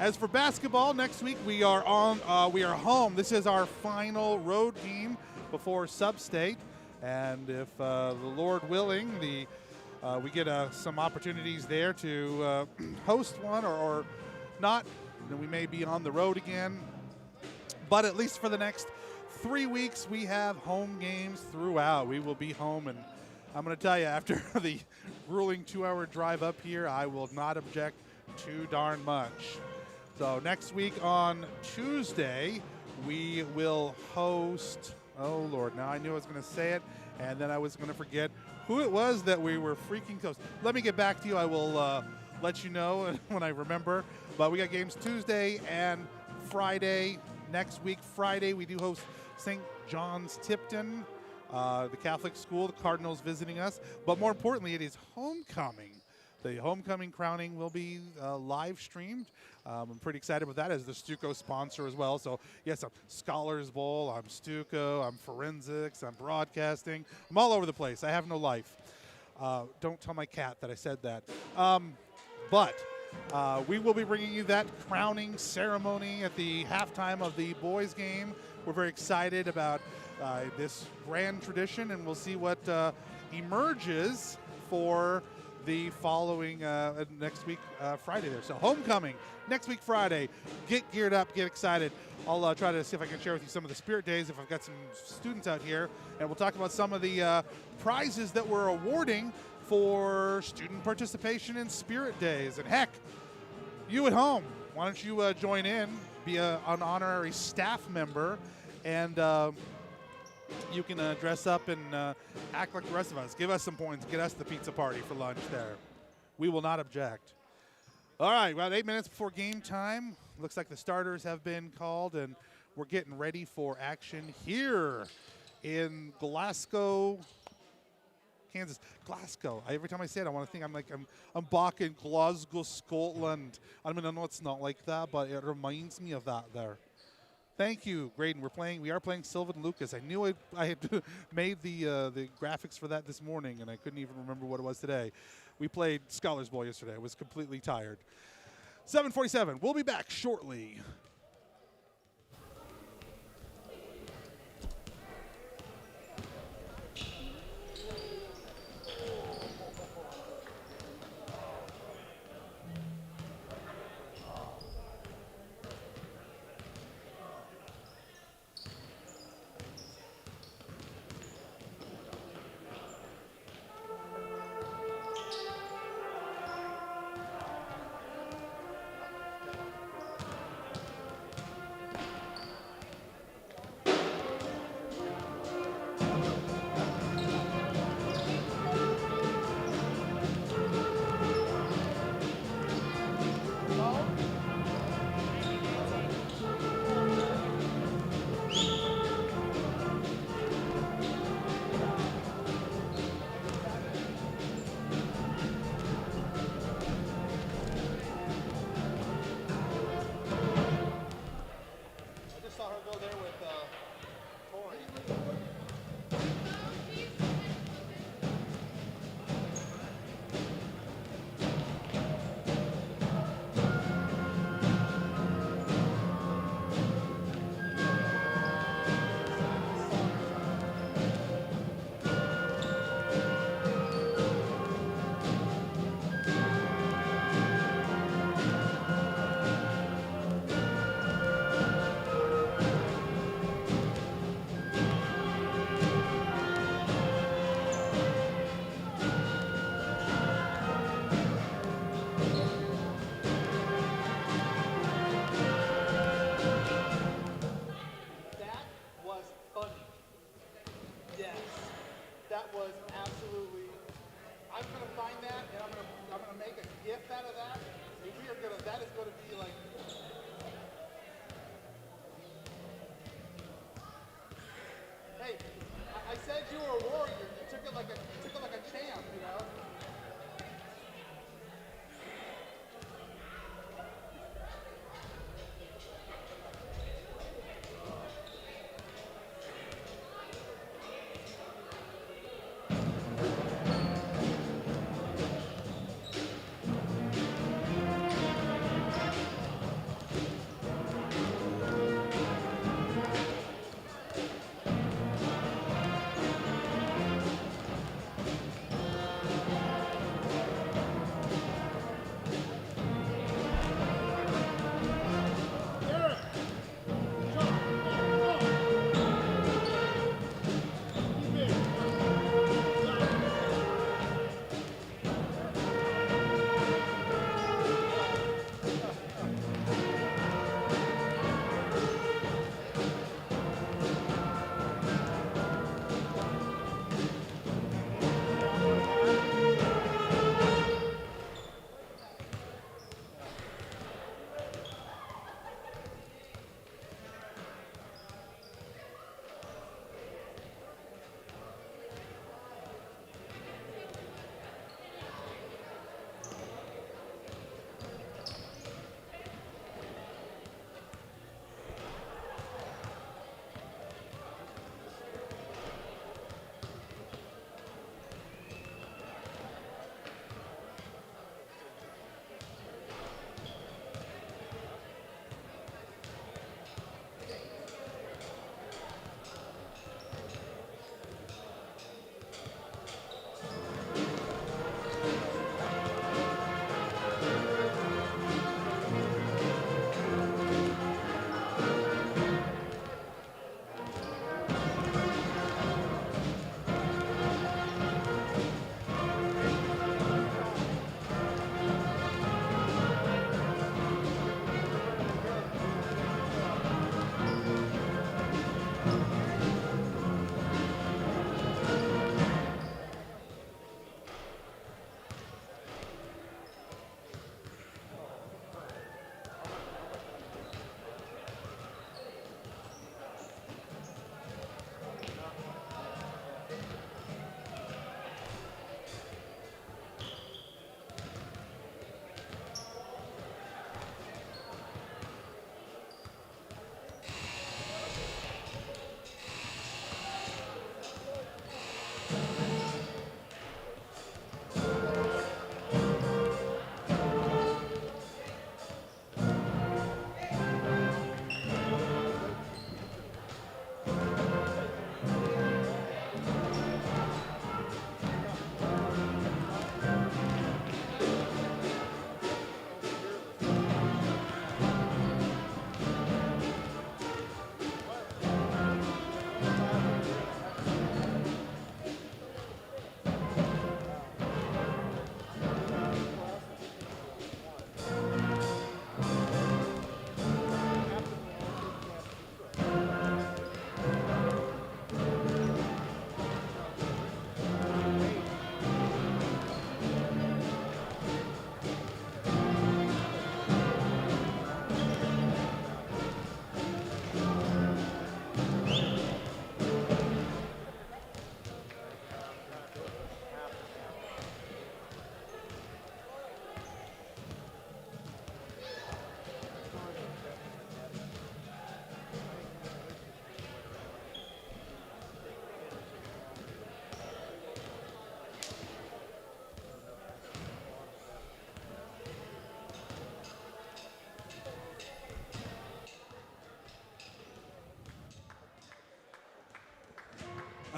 S2: As for basketball, next week we are home. This is our final road game before Sub-State, and if the Lord willing, we get some opportunities there to host one or not, then we may be on the road again. But at least for the next 3 weeks, we have home games throughout. We will be home, and I'm going to tell you, after the grueling 2-hour drive up here, I will not object too darn much. So next week on Tuesday, we will host, oh Lord, now I knew I was going to say it, and then I was going to forget who it was that we were freaking close. Let me get back to you. I will let you know when I remember. But we got games Tuesday and Friday. Next week, Friday, we do host St. John's Tipton, the Catholic school, the Cardinals visiting us. But more importantly, it is homecoming. The homecoming crowning will be live streamed. I'm pretty excited about that as the Stuco sponsor as well. So, yes, I'm Scholars Bowl, I'm Stuco, I'm Forensics, I'm Broadcasting. I'm all over the place. I have no life. Don't tell my cat that I said that. But we will be bringing you that crowning ceremony at the halftime of the boys' game. We're very excited about this grand tradition, and we'll see what emerges for the following next week, Friday there. So homecoming, next week, Friday. Get geared up, get excited. I'll try to see if I can share with you some of the Spirit Days if I've got some students out here. And we'll talk about some of the prizes that we're awarding for student participation in Spirit Days. And heck, you at home, why don't you join in, be an honorary staff member, and you can dress up and act like the rest of us. Give us some points. Get us the pizza party for lunch there. We will not object. All right, about 8 minutes before game time. Looks like the starters have been called, and we're getting ready for action here in Glasgow, Kansas. Glasgow. Every time I say it, I want to think I'm back in Glasgow, Scotland. I mean, I know it's not like that, but it reminds me of that there. Thank you, Graydon. We are playing Sylvan Lucas. I knew I had made the graphics for that this morning, and I couldn't even remember what it was today. We played Scholars Bowl yesterday. I was completely tired. 7:47. We'll be back shortly.
S3: find that, and I'm gonna make a GIF out of that. And that is gonna be like
S2: a warrior. You took it like a champ, you know.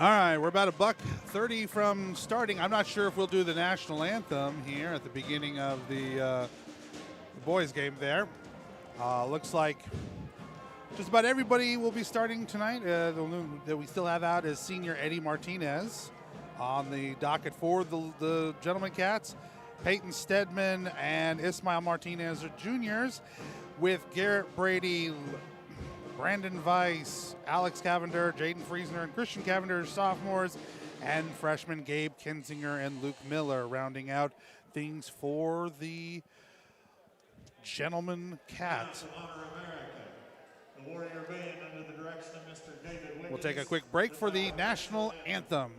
S2: All right, we're about $1:30 from starting. I'm not sure if we'll do the national anthem here at the beginning of the boys' game there. Looks like just about everybody will be starting tonight. The one that we still have out is senior Eddie Martinez on the docket for the Gentleman Cats. Peyton Stedman and Ismail Martinez are juniors, with Garrett Brady, Brandon Weiss, Alex Cavender, Jaden Friesner, and Christian Cavender sophomores, and freshmen Gabe Kinzinger and Luke Miller rounding out things for the Gentleman Cats. We'll take a quick break for the national anthem.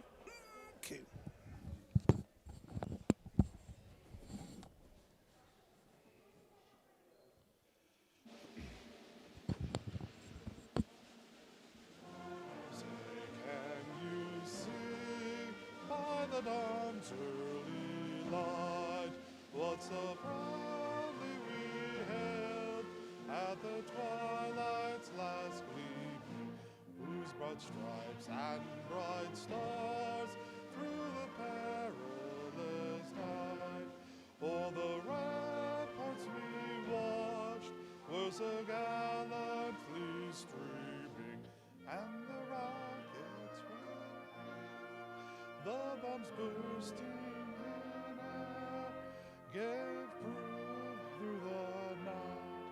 S2: the dawn's early light, what so proudly we hailed at the twilight's last gleaming, whose broad stripes and bright stars through the perilous night, o'er the ramparts we watched, were so gallantly streaming, and the rockets went, the bombs bursting in air, gave proof through the night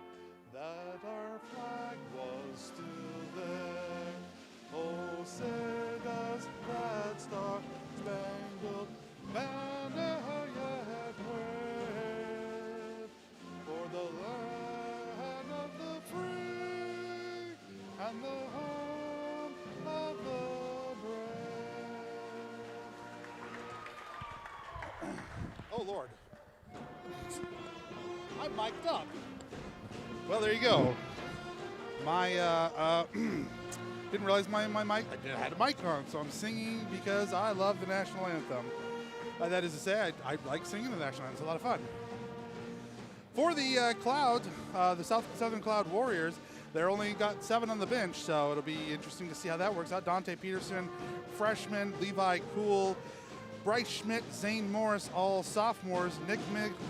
S2: that our flag was still there. Oh, say does that star-spangled banner yet wave, for the land of the free and the home of the brave. Oh, Lord. I'm mic'd up. Well, there you go. My, didn't realize my mic, I had a mic on, so I'm singing because I love the national anthem. That is to say, I like singing the national anthem. It's a lot of fun. For the Cloud, the Southern Cloud Warriors, they're only got 7 on the bench, so it'll be interesting to see how that works out. Dante Peterson, freshman, Levi Cool, Bryce Schmidt, Zane Morris, all sophomores, Nick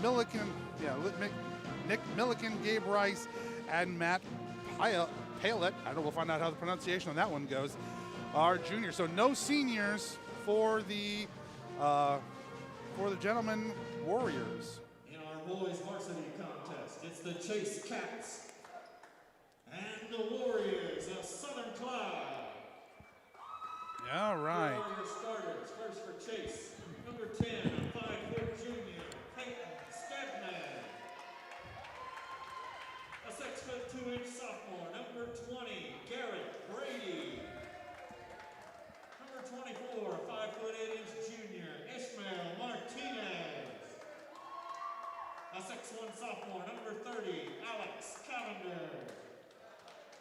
S2: Milliken, Gabe Rice, and Matt Palet. I don't know, we'll find out how the pronunciation on that one goes. Are juniors, so no seniors for the gentlemen Warriors.
S1: In our boys varsity contest, it's the Chase Cats and the Warriors of Southern Cloud.
S2: All right.
S1: The Warrior starters, first for Chase, number 10, a 5-foot junior, Peyton Stedman. A 6-foot 2-inch sophomore, number 20, Garrett Brady. Number 24, a 5-foot 8-inch junior, Ishmael Martinez. A 6'1" sophomore, number 30, Alex Cavender.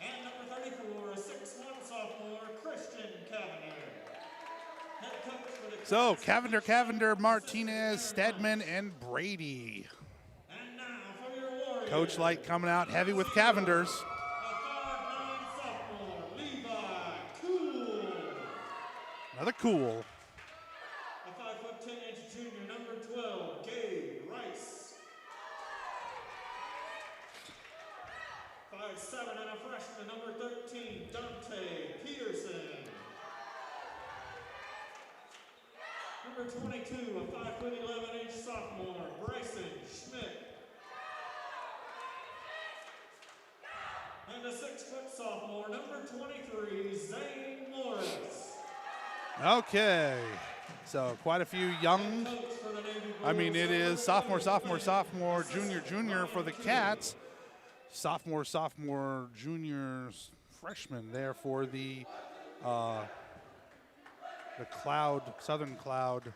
S1: And number 34, a 6'1" sophomore, Christian Cavender. Head coach for the
S2: So Cavender, Martinez, Stedman, and Brady.
S1: And now for your Warriors.
S2: Coach Light coming out heavy with Cavenders.
S1: A 5'9" sophomore, Levi Cool.
S2: Another Cool.
S1: A 5'10" junior, number 12, Gabe Rice. 5'7" and a freshman, number 13, Dante Peterson. Number 22, a 5'11" sophomore, Bryson Schmidt. And a 6-foot sophomore, number 23, Zane Morris.
S2: Okay. So quite a few young. I mean, it is sophomore, junior for the Cats. Sophomore, junior, freshman there for the Southern Cloud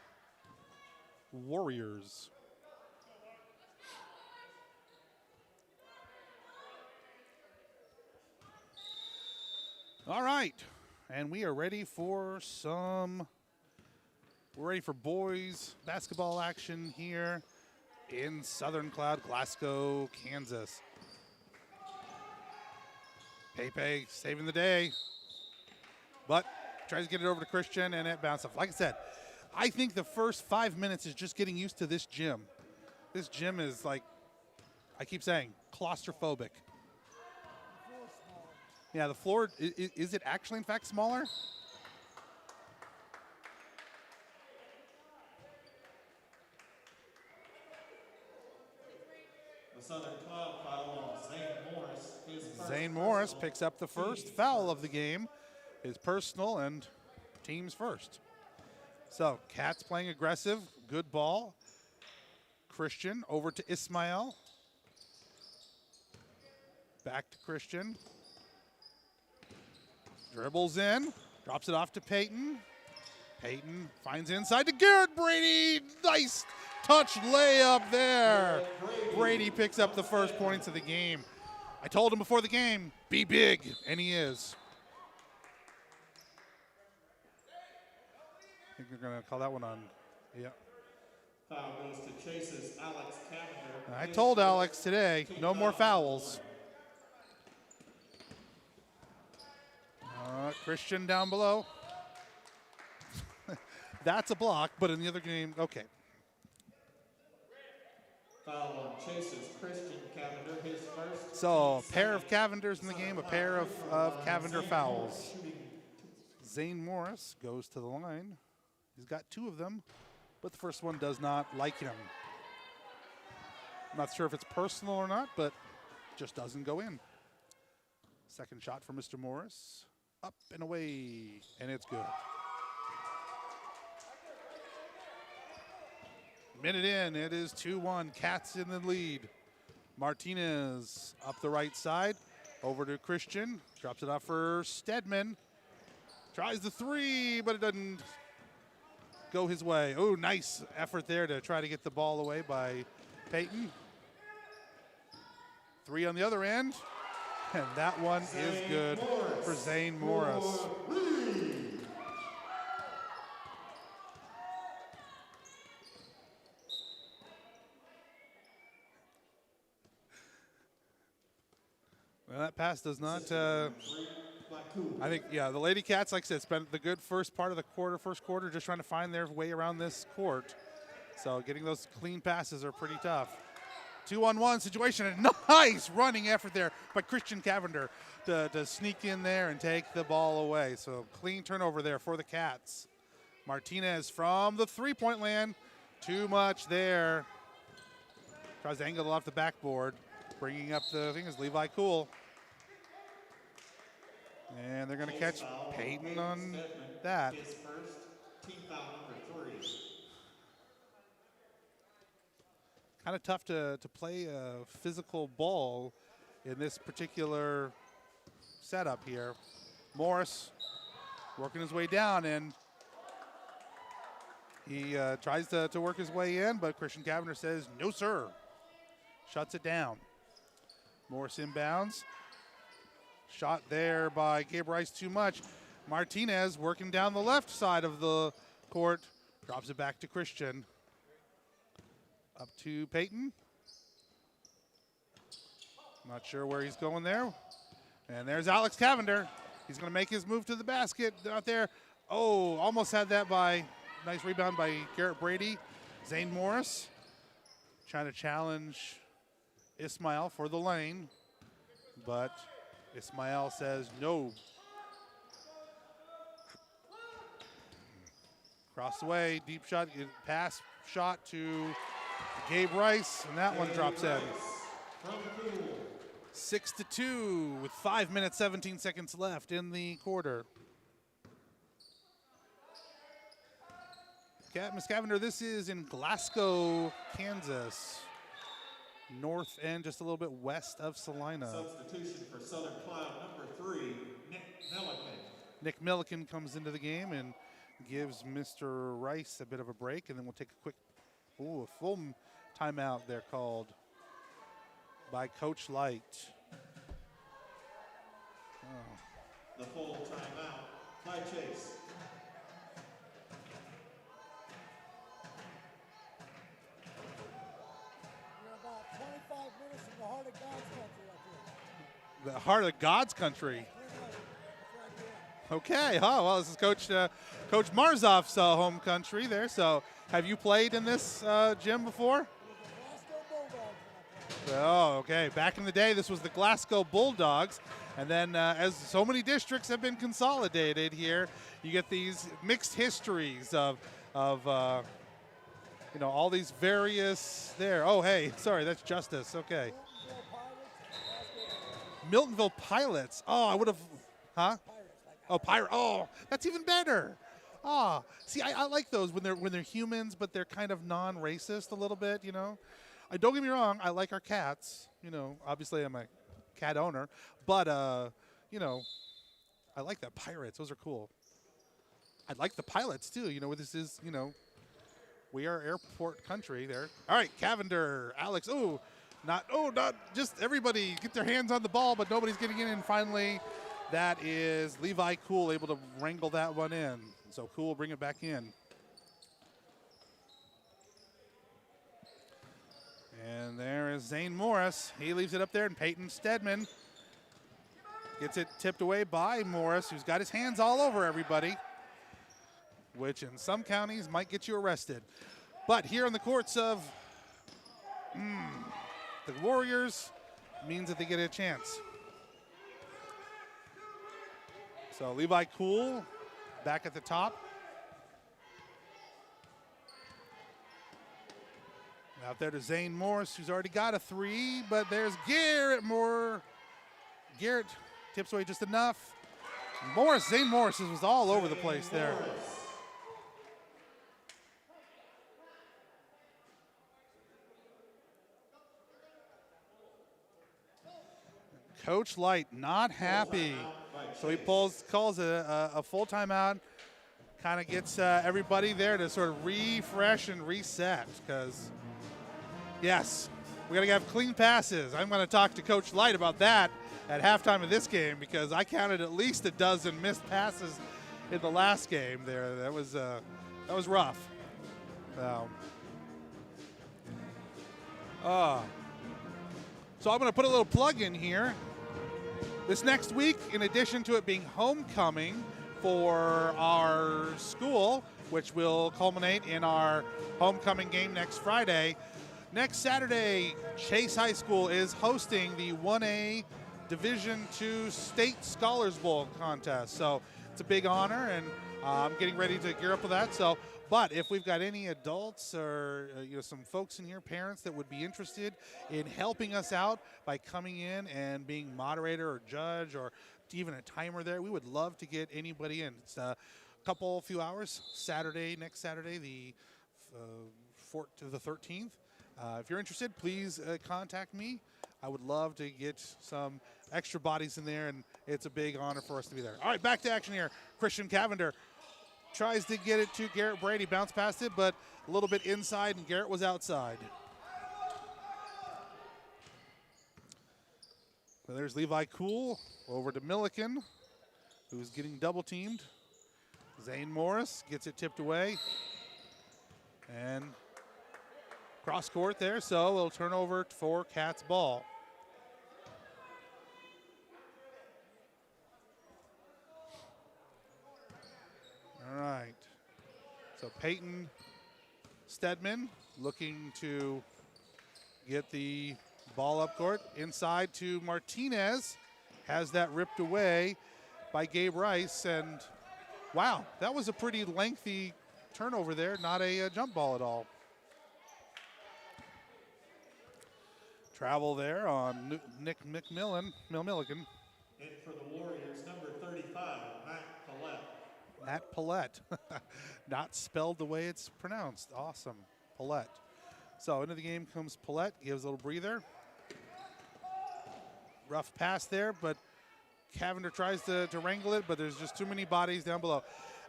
S2: Warriors. All right, and we are ready for boys basketball action here in Southern Cloud, Glasgow, Kansas. Pepe saving the day, but tries to get it over to Christian, and it bounced off. Like I said, I think the first 5 minutes is just getting used to this gym. This gym is, like I keep saying, claustrophobic. Yeah, the floor, is it actually, in fact, smaller?
S1: The Southern Cloud foul on Zane Morris.
S2: Zane Morris picks up the first foul of the game. His personal and team's first. So, Cats playing aggressive, good ball. Christian over to Ismail. Back to Christian. Dribbles in, drops it off to Peyton. Peyton finds inside to Garrett Brady. Nice touch layup there. Brady picks up the first points of the game. I told him before the game, be big, and he is. I think they're going to call that one on Yep.
S1: Foul goes to Chase's Alex Cavender.
S2: I told Alex today, no more fouls. Christian down below. That's a block, but in the other game, okay.
S1: Foul on Chase's Christian Cavender, his first.
S2: So a pair of Cavenders in the game, a pair of Cavender fouls. Zane Morris goes to the line. He's got 2 of them, but the first one does not like him. I'm not sure if it's personal or not, but just doesn't go in. Second shot for Mr. Morris. Up and away, and it's good. Minute in, it is 2-1. Cats in the lead. Martinez up the right side, over to Christian. Drops it off for Stedman. Tries the 3, but it doesn't go his way. Oh, nice effort there to try to get the ball away by Peyton. 3 on the other end, and that one is good for Zane Morris. Well, that pass does not. I think, yeah, the Lady Cats, like I said, spent the good first part of the first quarter, just trying to find their way around this court. So getting those clean passes are pretty tough. 2-on-1 situation, and nice running effort there by Christian Cavender to sneak in there and take the ball away. So clean turnover there for the Cats. Martinez from the 3-point land. Too much there. Tries to angle it off the backboard. Bringing up the thing is Levi Cool. And they're going to catch Peyton on that.
S1: His first, team foul number 3.
S2: Kind of tough to play a physical ball in this particular setup here. Morris working his way down, and he tries to work his way in, but Christian Cavender says, no, sir. Shuts it down. Morris inbounds. Shot there by Gabe Rice, too much. Martinez working down the left side of the court. Drops it back to Christian. Up to Peyton. Not sure where he's going there. And there's Alex Cavender. He's going to make his move to the basket out there. Oh, almost had that by, nice rebound by Garrett Brady. Zane Morris trying to challenge Ismail for the lane, but Ismail says no. Cross the way, deep shot, pass shot to Gabe Rice, and that one drops in. 6-2 with 5 minutes, 17 seconds left in the quarter. Ms. Cavender, this is in Glasco, Kansas. North end, just a little bit west of Salina.
S1: Substitution for Southern Cloud, number 3, Nick Milliken.
S2: Nick Milliken comes into the game and gives Mr. Rice a bit of a break, and then we'll take a quick, a full timeout there called by Coach Light. Oh.
S1: The full timeout by Chase.
S2: The heart of God's country. Okay, well, this is Coach Marzoff's home country there. So, have you played in this gym before? Oh, okay. Back in the day, this was the Glasgow Bulldogs. And then as so many districts have been consolidated here, you get these mixed histories of all these various there. Oh, hey, sorry, that's Justice. Okay. Miltonville Pilots. Oh, I would have, huh? Oh, Pirate. Oh, that's even better. Ah, see, I like those when they're humans, but they're kind of non-racist a little bit. Don't get me wrong. I like our cats. Obviously I'm a cat owner, but I like the Pirates. Those are cool. I like the Pilots too. Where this is. We are airport country there. All right, Cavender, Alex. Not just everybody get their hands on the ball, but nobody's getting in. And finally, that is Levi Cool able to wrangle that one in. So Cool will bring it back in. And there is Zane Morris. He leaves it up there, and Peyton Stedman gets it tipped away by Morris, who's got his hands all over everybody, which in some counties might get you arrested. But here on the courts of the Warriors means that they get a chance. So Levi Cool back at the top. Out there to Zane Morris, who's already got a three, but there's Garrett Moore. Garrett tips away just enough. Zane Morris was all over the place there. Coach Light not happy. So he calls a full timeout, kind of gets everybody there to sort of refresh and reset because, yes, we got to have clean passes. I'm going to talk to Coach Light about that at halftime of this game because I counted at least a dozen missed passes in the last game there. That was rough. So I'm going to put a little plug in here. This next week, in addition to it being homecoming for our school, which will culminate in our homecoming game next Friday, next Saturday, Chase High School is hosting the 1A Division II State Scholars Bowl contest. So it's a big honor, and I'm getting ready to gear up for that. But if we've got any adults or some folks in here, parents that would be interested in helping us out by coming in and being moderator or judge or even a timer there, we would love to get anybody in. It's a few hours, next Saturday, the 4th to the 13th. If you're interested, please contact me. I would love to get some extra bodies in there, and it's a big honor for us to be there. All right, back to action here. Christian Cavender tries to get it to Garrett Brady. Bounced past it, but a little bit inside, and Garrett was outside. So there's Levi Cool over to Milliken, who's getting double teamed. Zane Morris gets it tipped away. And cross court there, so it'll turn over for Cats ball. All right. So Peyton Stedman looking to get the ball up court. Inside to Martinez. Has that ripped away by Gabe Rice. And wow, that was a pretty lengthy turnover there. Not a jump ball at all. Travel there on Nick Milliken.
S1: In for the Warriors, number 35, Matt Paulette.
S2: Matt Paulette. Not spelled the way it's pronounced. Awesome. Paulette. So into the game comes Paulette. Gives a little breather. Rough pass there, but Cavender tries to wrangle it, but there's just too many bodies down below.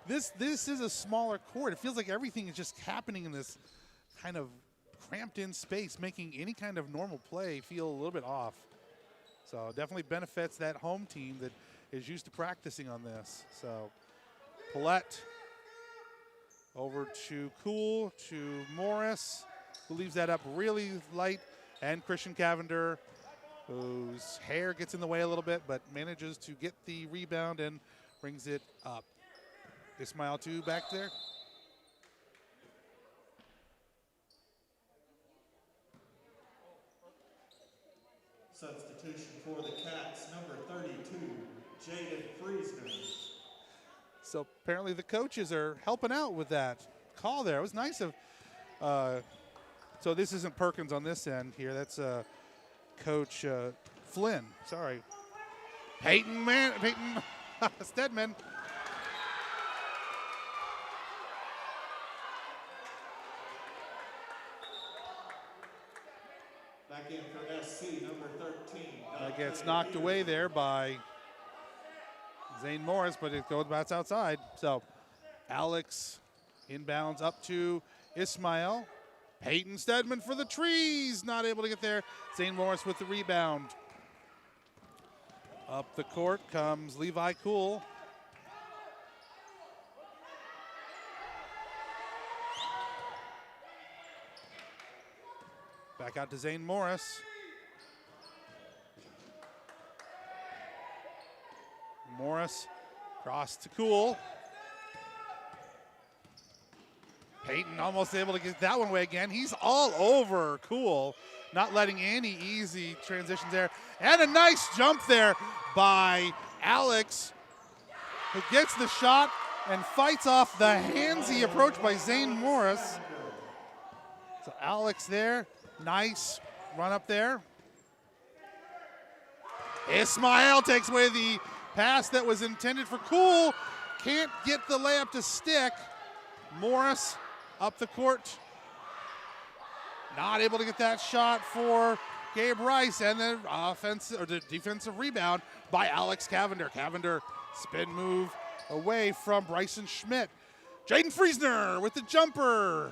S2: This is a smaller court. It feels like everything is just happening in this kind of cramped in space, making any kind of normal play feel a little bit off. So definitely benefits that home team that is used to practicing on this. So Paulette over to Cool, to Morris, who leaves that up really light, and Christian Cavender, whose hair gets in the way a little bit, but manages to get the rebound and brings it up. Ismail too back there.
S1: Substitution for the Cats, number 32, Jaden Friesner.
S2: So apparently the coaches are helping out with that call there. It was nice of, so this isn't Perkins on this end here. That's Coach Flynn, sorry. Peyton Stedman.
S1: Back in for SC, number 13.
S2: That gets knocked away there by Zane Morris, but it goes back outside. So Alex inbounds up to Ismail. Peyton Stedman for the trees, not able to get there. Zane Morris with the rebound. Up the court comes Levi Cool. Back out to Zane Morris. Morris cross to Cool. Peyton almost able to get that one away again. He's all over Cool, not letting any easy transitions there. And a nice jump there by Alex, who gets the shot and fights off the handsy approach by Zane Morris. So Alex there, nice run up there. Ismail takes away the pass that was intended for Cool. Can't get the layup to stick. Morris up the court. Not able to get that shot for Gabe Rice, and then the defensive rebound by Alex Cavender. Cavender spin move away from Bryson Schmidt. Jaden Friesner with the jumper.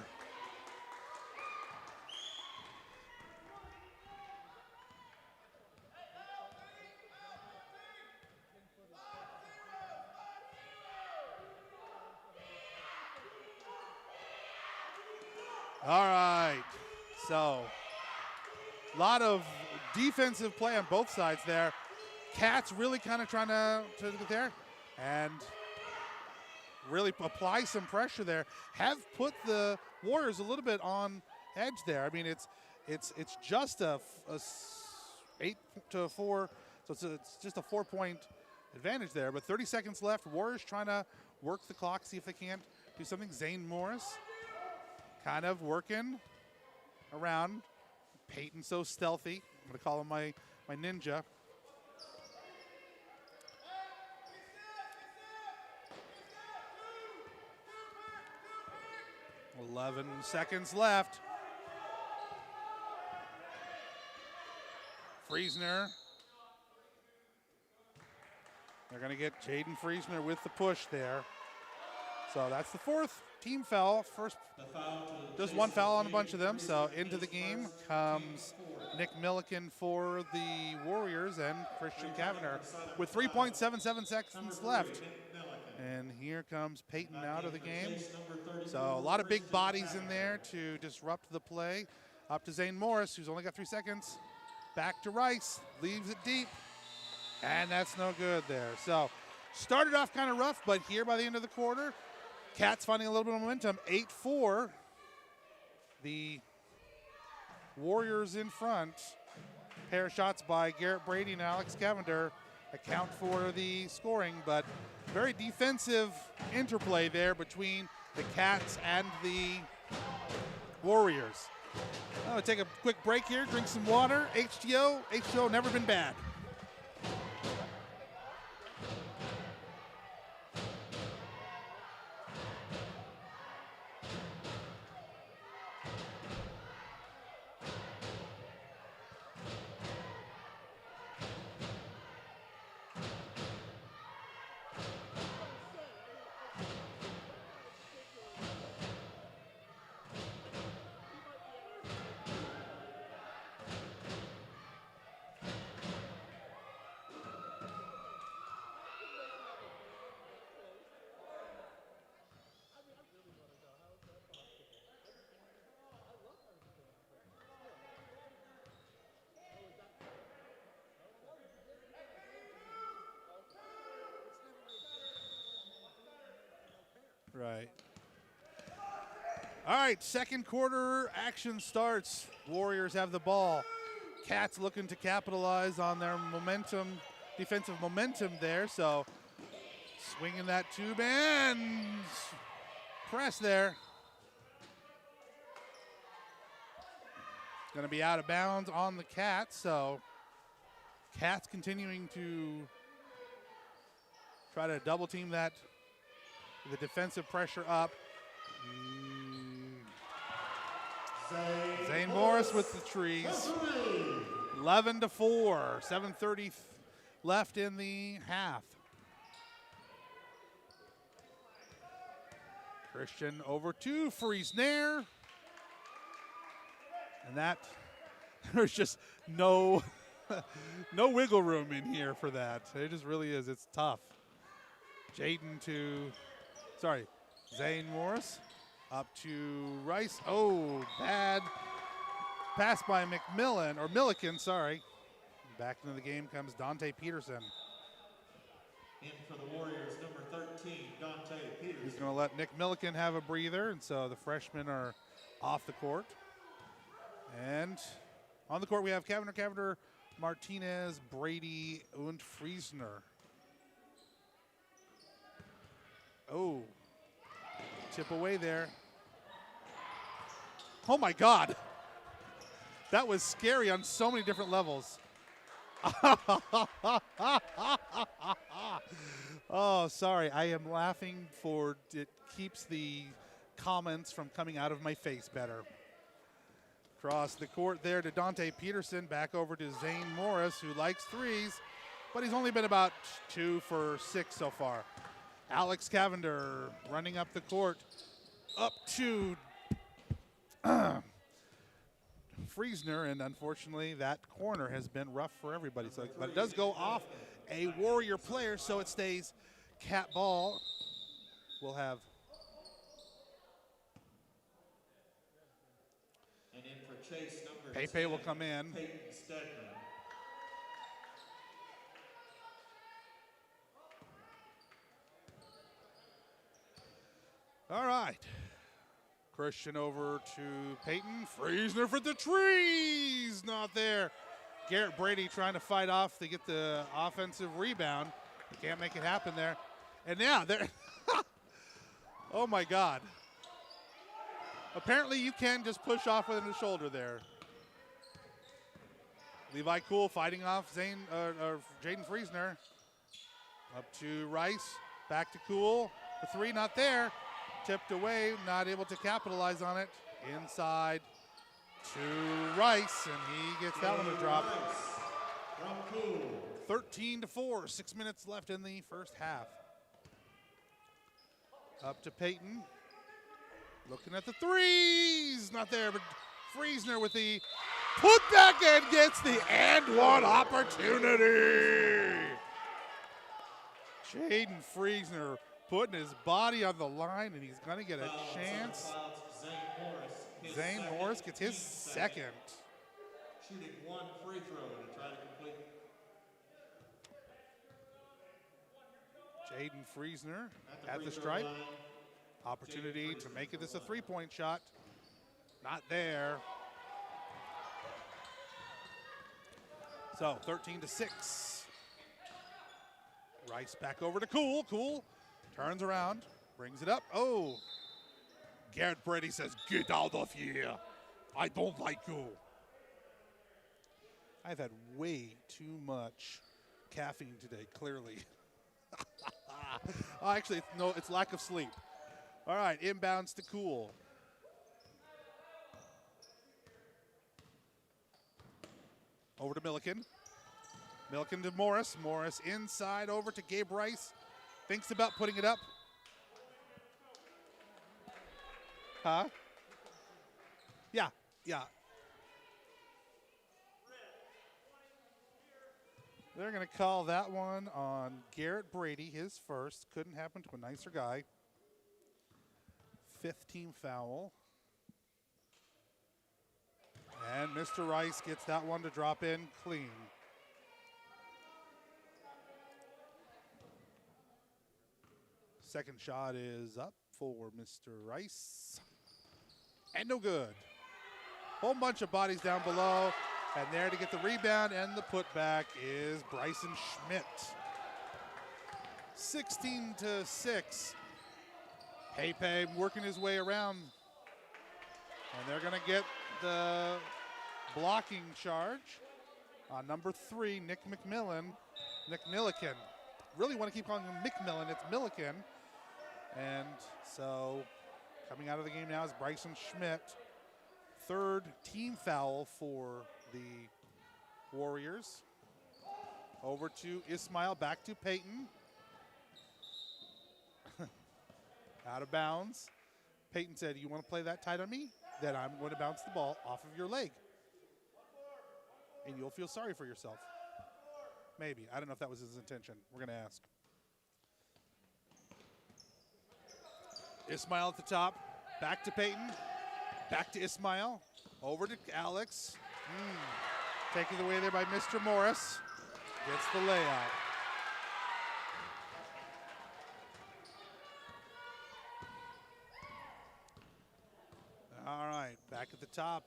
S2: All right, so a lot of defensive play on both sides there. Cats really kind of trying to get there and really apply some pressure there. Have put the Warriors a little bit on edge there. I mean, it's just a 8-4, so it's just a 4-point advantage there. But 30 seconds left. Warriors trying to work the clock, see if they can't do something. Zane Morris kind of working around. Peyton so stealthy. I'm going to call him my ninja. "11 seconds left. Friesner. They're going to get Jaden Friesner with the push there. So that's the fourth team foul. First, just one foul on a bunch of them. So into the game comes Nick Milliken for the Warriors and Christian Cavender with 3.77 seconds left. And here comes Peyton out of the game. So a lot of big bodies in there to disrupt the play. Up to Zane Morris, who's only got 3 seconds. Back to Rice, leaves it deep. And that's no good there. So started off kind of rough, but here by the end of the quarter, Cats finding a little bit of momentum. 8-4. The Warriors in front. Pair of shots by Garrett Brady and Alex Cavender account for the scoring, but very defensive interplay there between the Cats and the Warriors. I'm going to take a quick break here, drink some water. H2O never been bad. Right. All right, second quarter action starts. Warriors have the ball. Cats looking to capitalize on their momentum, defensive momentum there. So swinging that two-man press there. Going to be out of bounds on the Cats. So Cats continuing to try to double team that. The defensive pressure up. Zane Morris with the trees. 11-4, 7:30 left in the half. Christian over to Friesner. And that, there's just no wiggle room in here for that. It just really is, it's tough. Zane Morris up to Rice. Oh, bad Pass by Milliken, sorry. Back into the game comes Dante Peterson.
S1: In for the Warriors, number 13, Dante Peterson.
S2: He's going to let Nick Milliken have a breather, and so the freshmen are off the court. And on the court we have Cavanagh, Martinez, Brady, and Friesner. Oh, tip away there. Oh my God. That was scary on so many different levels. Oh, sorry. I am laughing for it keeps the comments from coming out of my face better. Across the court there to Dante Peterson. Back over to Zane Morris, who likes threes, but he's only been about 2 for 6 so far. Alex Cavender running up the court. Up to Friesner, and unfortunately that corner has been rough for everybody. So, but it does go off a Warrior player, so it stays cat ball. We'll have
S1: and in for Chase, number
S2: Pepe
S1: 10,
S2: will come in.
S1: Peyton Stedman.
S2: All right. Christian over to Peyton. Friesner for the trees. Not there. Garrett Brady trying to fight off to get the offensive rebound. Can't make it happen there. And yeah, there. Oh my God. Apparently you can just push off with the shoulder there. Levi Cool fighting off Jaden Friesner. Up to Rice. Back to Cool. The three not there. Tipped away, not able to capitalize on it. Inside to Rice, and he gets that one to drop. 13-4, 6 minutes left in the first half. Up to Peyton. Looking at the threes, not there, but Friesner with the putback and gets the and one opportunity. Jaden Friesner putting his body on the line, and he's going to get a chance. Zane Morris gets his second.
S1: Shooting one free throw to try to complete.
S2: Jaden Friesner at the stripe. Opportunity to make it this a three-point shot. Not there. So 13-6. Rice back over to Cool. Cool turns around, brings it up. Oh, Garrett Brady says, "Get out of here. I don't like you." I've had way too much caffeine today, clearly. Oh, actually, no, it's lack of sleep. All right, inbounds to Cool. Over to Milliken. Milliken to Morris. Morris inside over to Gabe Rice. Thinks about putting it up. Huh? Yeah. They're going to call that one on Garrett Brady, his first. Couldn't happen to a nicer guy. 5th team foul. And Mr. Rice gets that one to drop in clean. Second shot is up for Mr. Rice. And no good. Whole bunch of bodies down below. And there to get the rebound and the putback is Bryson Schmidt. 16-6. Pepe working his way around. And they're going to get the blocking charge on number 3, Nick Milliken. Really want to keep calling him McMillan. It's Milliken. And so coming out of the game now is Bryson Schmidt. 3rd team foul for the Warriors. Over to Ismail, back to Peyton. Out of bounds. Peyton said, "You want to play that tight on me? Then I'm going to bounce the ball off of your leg. And you'll feel sorry for yourself." Maybe. I don't know if that was his intention. We're going to ask. Ismail at the top. Back to Peyton. Back to Ismail. Over to Alex. Taken away there by Mr. Morris. Gets the layuut. All right, back at the top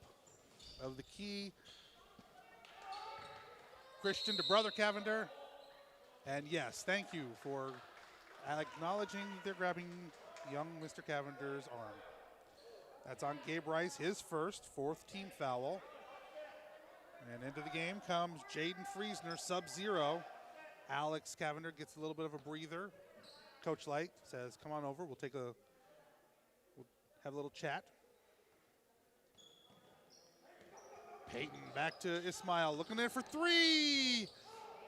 S2: of the key. Christian to Brother Cavender. And yes, thank you for acknowledging they're grabbing young Mr. Cavender's arm. That's on Gabe Rice, his first, fourth team foul. And into the game comes Jaden Friesner, sub-zero. Alex Cavender gets a little bit of a breather. Coach Light says, come on over, we'll have a little chat. Peyton back to Ismail, looking in for three.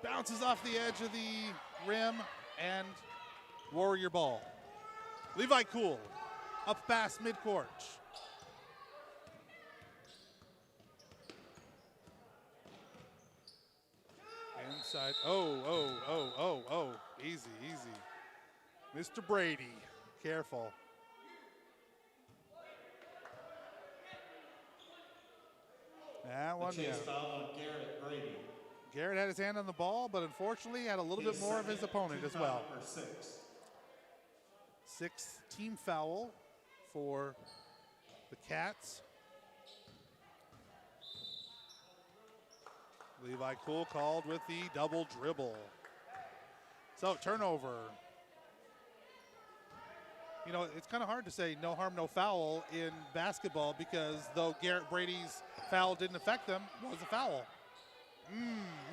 S2: Bounces off the edge of the rim and Warrior ball. Levi Cool, up past midcourt. Inside, easy. Mr. Brady, careful. That one,
S1: Chase foul on Garrett Brady.
S2: Garrett had his hand on the ball, but unfortunately had a little bit more of his opponent as well. Sixth team foul for the Cats. Levi Cool called with the double dribble. So turnover. You know, it's kind of hard to say no harm, no foul in basketball because though Garrett Brady's foul didn't affect them, it was a foul.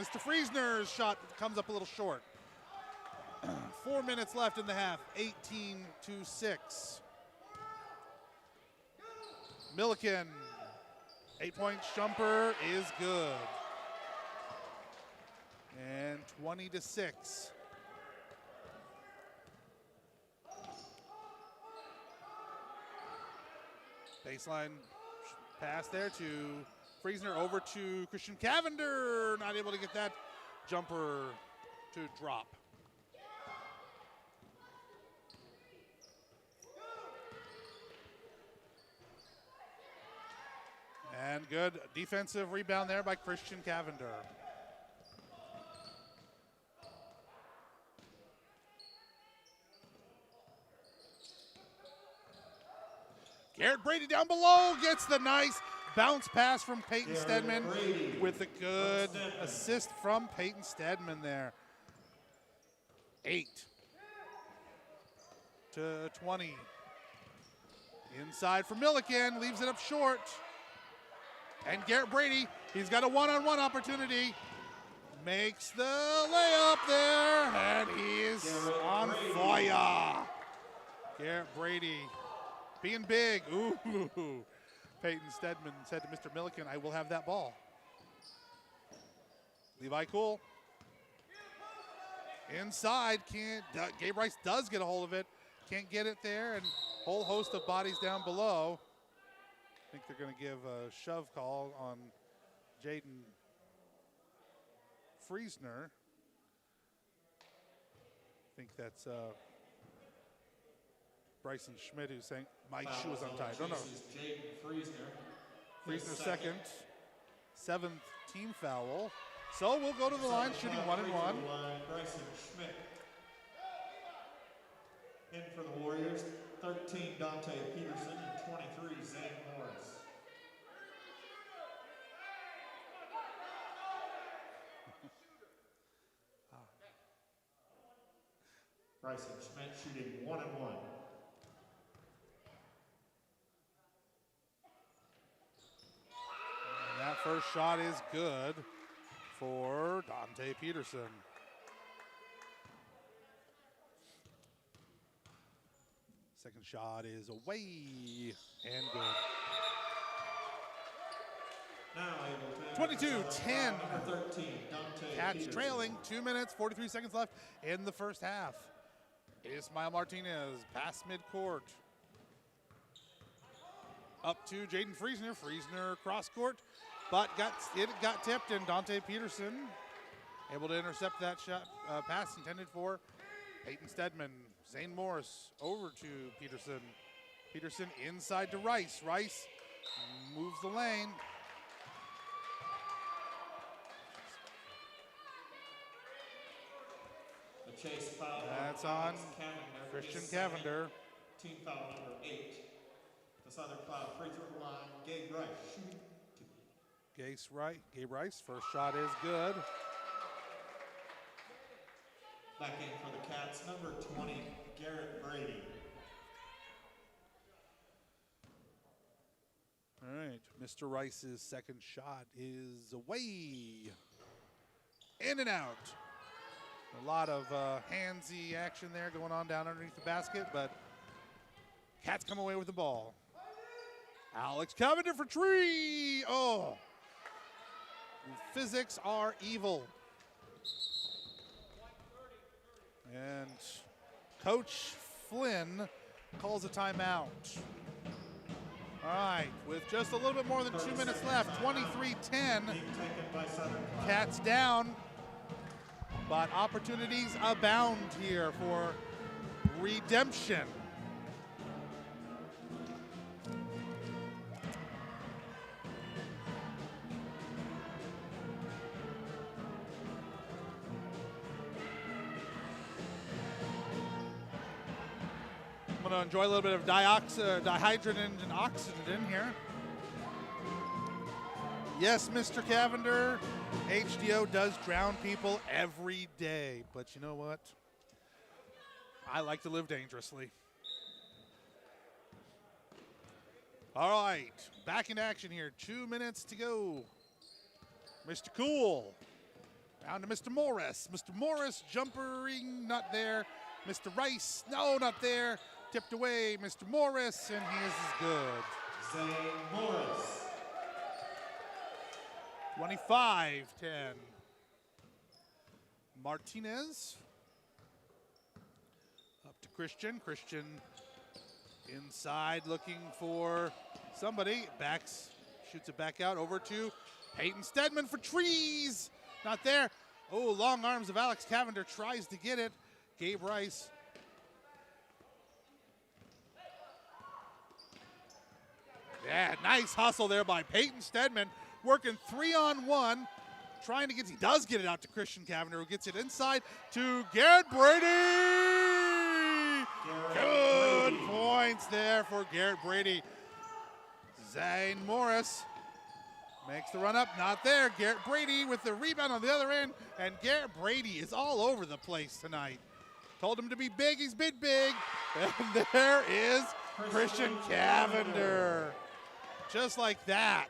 S2: Mr. Friesner's shot comes up a little short. 4 minutes left in the half, 18-6. Milliken, 8-point jumper is good. And 20-6. Baseline pass there to Friesner, over to Christian Cavender. Not able to get that jumper to drop. And good defensive rebound there by Christian Cavender. Garrett Brady down below gets the nice bounce pass from Peyton Stedman with a good assist from Peyton Stedman there. 8-20. Inside for Milliken, leaves it up short. And Garrett Brady, he's got a one-on-one opportunity. Makes the layup there, and he is on fire. Garrett Brady being big. Ooh. Peyton Stedman said to Mr. Milliken, I will have that ball. Levi Cool. Inside, Gabe Rice does get a hold of it. Can't get it there, and whole host of bodies down below. I think they're going to give a shove call on Jaden Friesner. I think that's Bryson Schmidt who's saying, my shoe is untied. No.
S1: Jaden Friesner.
S2: Friesner second. Seventh team foul. So we'll go to the line shooting 1-1.
S1: Bryson Schmidt. In for the Warriors, 13 Dante Peterson and 23 Zane Morris. Bryson Schmidt shooting 1-1.
S2: And that first shot is good for Dante Peterson. Second shot is away and good.
S1: Now
S2: 22-10.
S1: Number 13, Dante
S2: Cats
S1: Peterson.
S2: trailing, 2 minutes, 43 seconds left in the first half. Ismail Martinez, past midcourt. Up to Jaden Friesner. Friesner cross court, but it got tipped, and Dante Peterson able to intercept that shot pass intended for Peyton Stedman. Zane Morris over to Peterson. Peterson inside to Rice. Rice Moves the lane.
S1: The chase foul.
S2: That's on Christian Cavender.
S1: Team foul number 8. The Southern Cloud free throw line, Gabe Rice.
S2: Gabe Rice, first shot is good.
S1: Back in for the Cats, number 20, Garrett Brady.
S2: All right, Mr. Rice's second shot is away. In and out. A lot of handsy action there going on down underneath the basket, but Cats come away with the ball. Alex Cavender for three. Oh, physics are evil. And Coach Flynn calls a timeout. All right, with just a little bit more than 2 minutes left, 23-10. Cats down, but opportunities abound here for redemption. I'm going to enjoy a little bit of dihydrogen and oxygen here. Yes, Mr. Cavender, HDO does drown people every day, but you know what? I like to live dangerously. All right, back in action here. 2 minutes to go. Mr. Cool, down to Mr. Morris. Mr. Morris jumpering, not there. Mr. Rice, no, not there. Tipped away, Mr. Morris, and he is good.
S1: Zane Morris.
S2: 25-10. Martinez. Up to Christian. Christian inside looking for somebody. Backs, shoots it back out over to Peyton Stedman for trees. Not there. Oh, long arms of Alex Cavender tries to get it. Gabe Rice. Yeah, nice hustle there by Peyton Stedman. Working 3-on-1, trying to get, he does get it out to Christian Cavender, who gets it inside to Garrett Brady. Good points there for Garrett Brady. Zane Morris makes the run up, not there. Garrett Brady with the rebound on the other end, and Garrett Brady is all over the place tonight. Told him to be big, he's been big. And there is Christian Cavender. Just like that.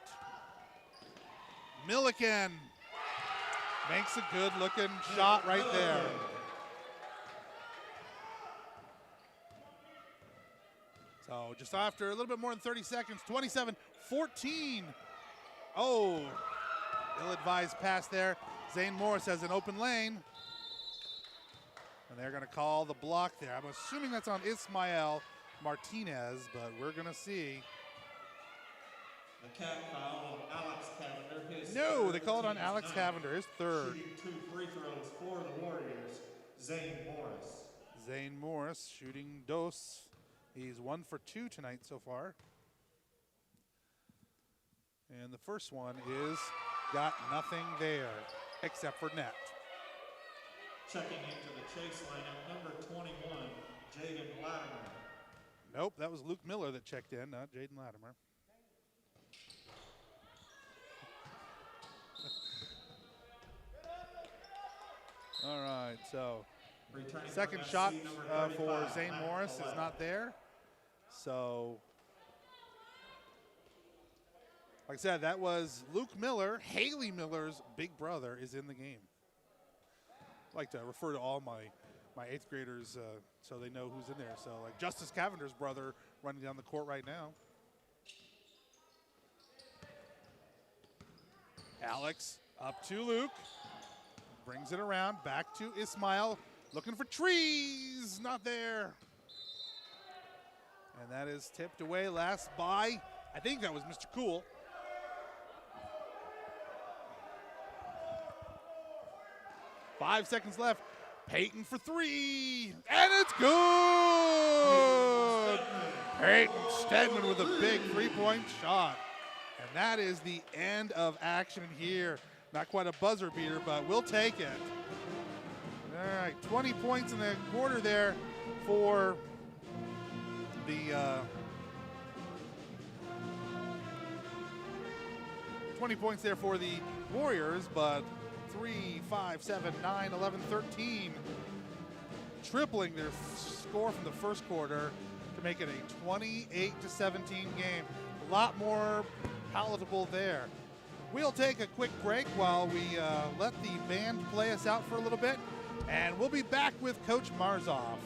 S2: Milliken makes a good-looking shot right there. So just after a little bit more than 30 seconds, 27-14. Oh, ill-advised pass there. Zane Morris has an open lane. And they're going to call the block there. I'm assuming that's on Ismael Martinez, but we're going to see.
S1: The cat foul on Alex Cavender.
S2: No, they call it on Alex Cavender, his third.
S1: Shooting 2 free throws for the Warriors, Zane Morris.
S2: Zane Morris shooting dos. He's 1 for 2 tonight so far. And the first one is got nothing there except for net.
S1: Checking into the Chase lineup, number 21, Jaden Latimer.
S2: Nope, that was Luke Miller that checked in, not Jaden Latimer. All right, so second shot for Zane Morris is not there. So, like I said, that was Luke Miller. Haley Miller's big brother is in the game. I like to refer to all my 8th graders so they know who's in there. So, like Justice Cavender's brother running down the court right now. Alex up to Luke. Brings it around, back to Ismael, looking for trees, not there. And that is tipped away last by, I think that was Mr. Cool. Five seconds left, Peyton for 3, and it's good! Peyton Stedman with a big three-point shot. And that is the end of action here. Not quite a buzzer beater, but we'll take it. All right, 20 points in the quarter there for the 20 points there for the Warriors, but 3, 5, 7, 9, 11, 13, tripling their score from the first quarter to make it a 28-17 game. A lot more palatable there. We'll take a quick break while we let the band play us out for a little bit, and we'll be back with Coach Marzoff.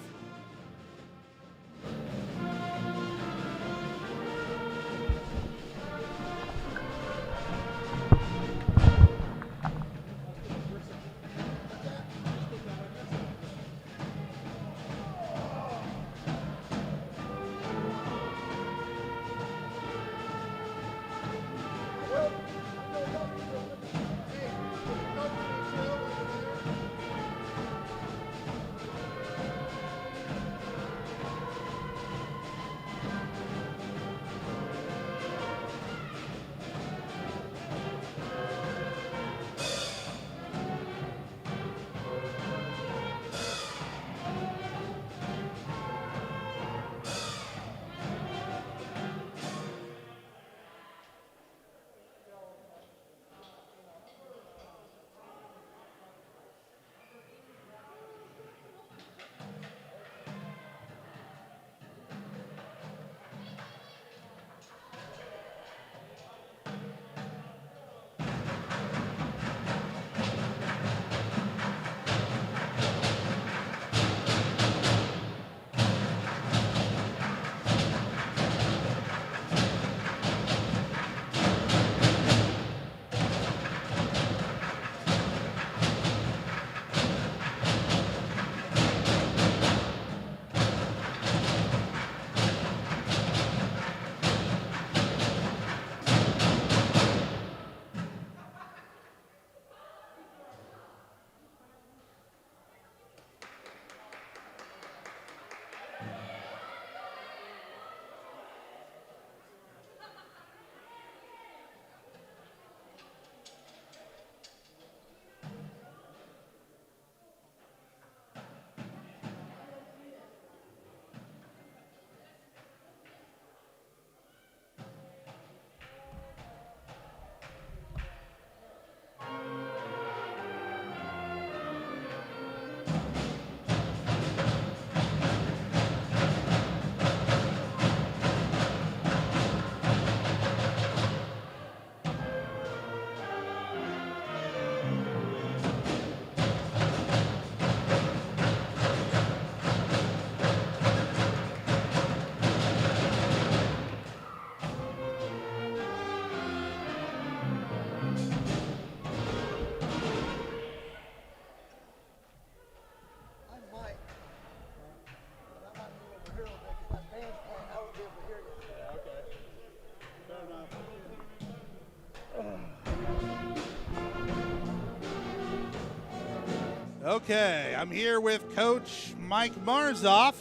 S2: Okay, I'm here with Coach Mike Marzoff.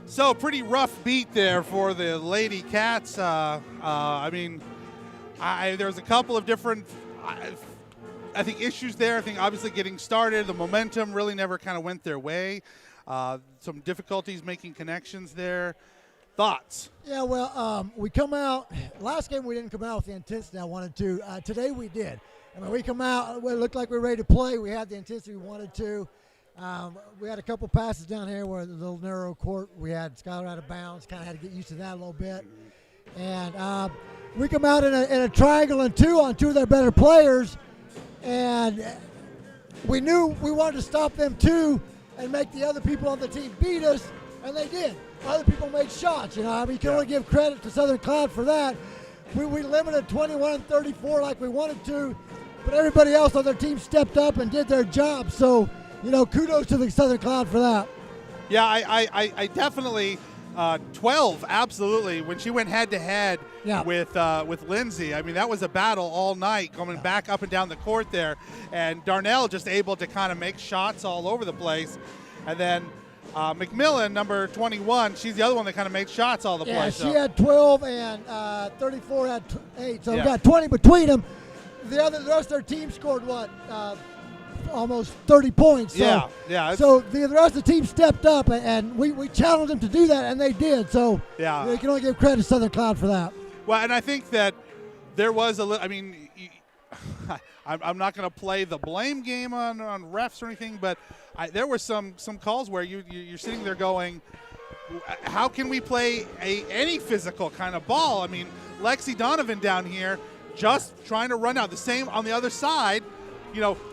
S2: So pretty rough beat there for the Lady Cats. There's a couple of different, I think, issues there. I think obviously getting started, the momentum really never kind of went their way. Some difficulties making connections there. Thoughts?
S3: Yeah, well, we come out. Last game we didn't come out with the intensity I wanted to. Today we did. I mean, we come out, it looked like we were ready to play. We had the intensity we wanted to. We had a couple passes down here where the little narrow court, we had Skylar out of bounds, kind of had to get used to that a little bit. And we come out in a triangle and two on two of their better players, and we knew we wanted to stop them too and make the other people on the team beat us, and they did. Other people made shots, you know. I mean, you can only give credit to Southern Cloud for that. We limited 21-34 like we wanted to, but everybody else on their team stepped up and did their job. So, you know, kudos to the Southern Cloud for that.
S2: Yeah, I definitely 12, absolutely. When she went head-to-head with Lindsay, I mean, that was a battle all night, coming back up and down the court there. And Darnell just able to kind of make shots all over the place. And then McMillan, number 21, she's the other one that kind of made shots all the
S3: Yeah,
S2: place.
S3: she
S2: So.
S3: had 12 and 34 had 8. So we
S2: Yeah.
S3: got 20 between them. The rest of their team scored what? Almost 30 points. So,
S2: yeah.
S3: So the rest of the team stepped up, and we challenged them to do that, and they did. So
S2: Yeah.
S3: you can only give credit to Southern Cloud for that.
S2: Well, and I think that there was a little. I mean, I'm not going to play the blame game on refs or anything, but there were some calls where you're sitting there going, how can we play any physical kind of ball? I mean, Lexi Donovan down here just trying to run out. The same on the other side,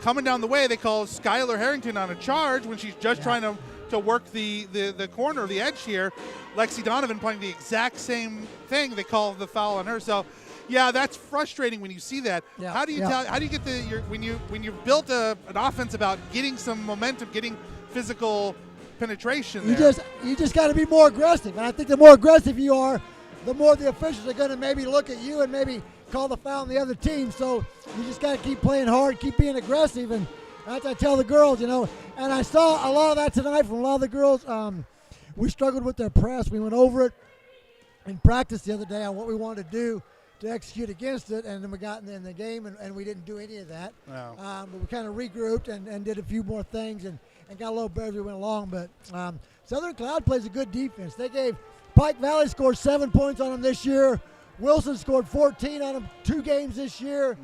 S2: coming down the way, they call Skylar Harrington on a charge when she's just trying to work the corner, the edge here. Lexi Donovan playing the exact same thing. They call the foul on her. So, yeah, that's frustrating when you see that.
S3: Yeah,
S2: How do you get when you've built an offense about getting some momentum, getting physical penetration there?
S3: You just got to be more aggressive, and I think the more aggressive you are, the more the officials are going to maybe look at you and maybe call the foul on the other team. So you just got to keep playing hard, keep being aggressive, and that's what I tell the girls, And I saw a lot of that tonight from a lot of the girls. We struggled with their press. We went over it in practice the other day on what we wanted to do to execute against it, and then we got in the game, and we didn't do any of that.
S2: No.
S3: But we kind of regrouped and did a few more things and got a little better as we went along. But Southern Cloud plays a good defense. They gave Pike Valley scored 7 points on them this year. Wilson scored 14 on them 2 games this year.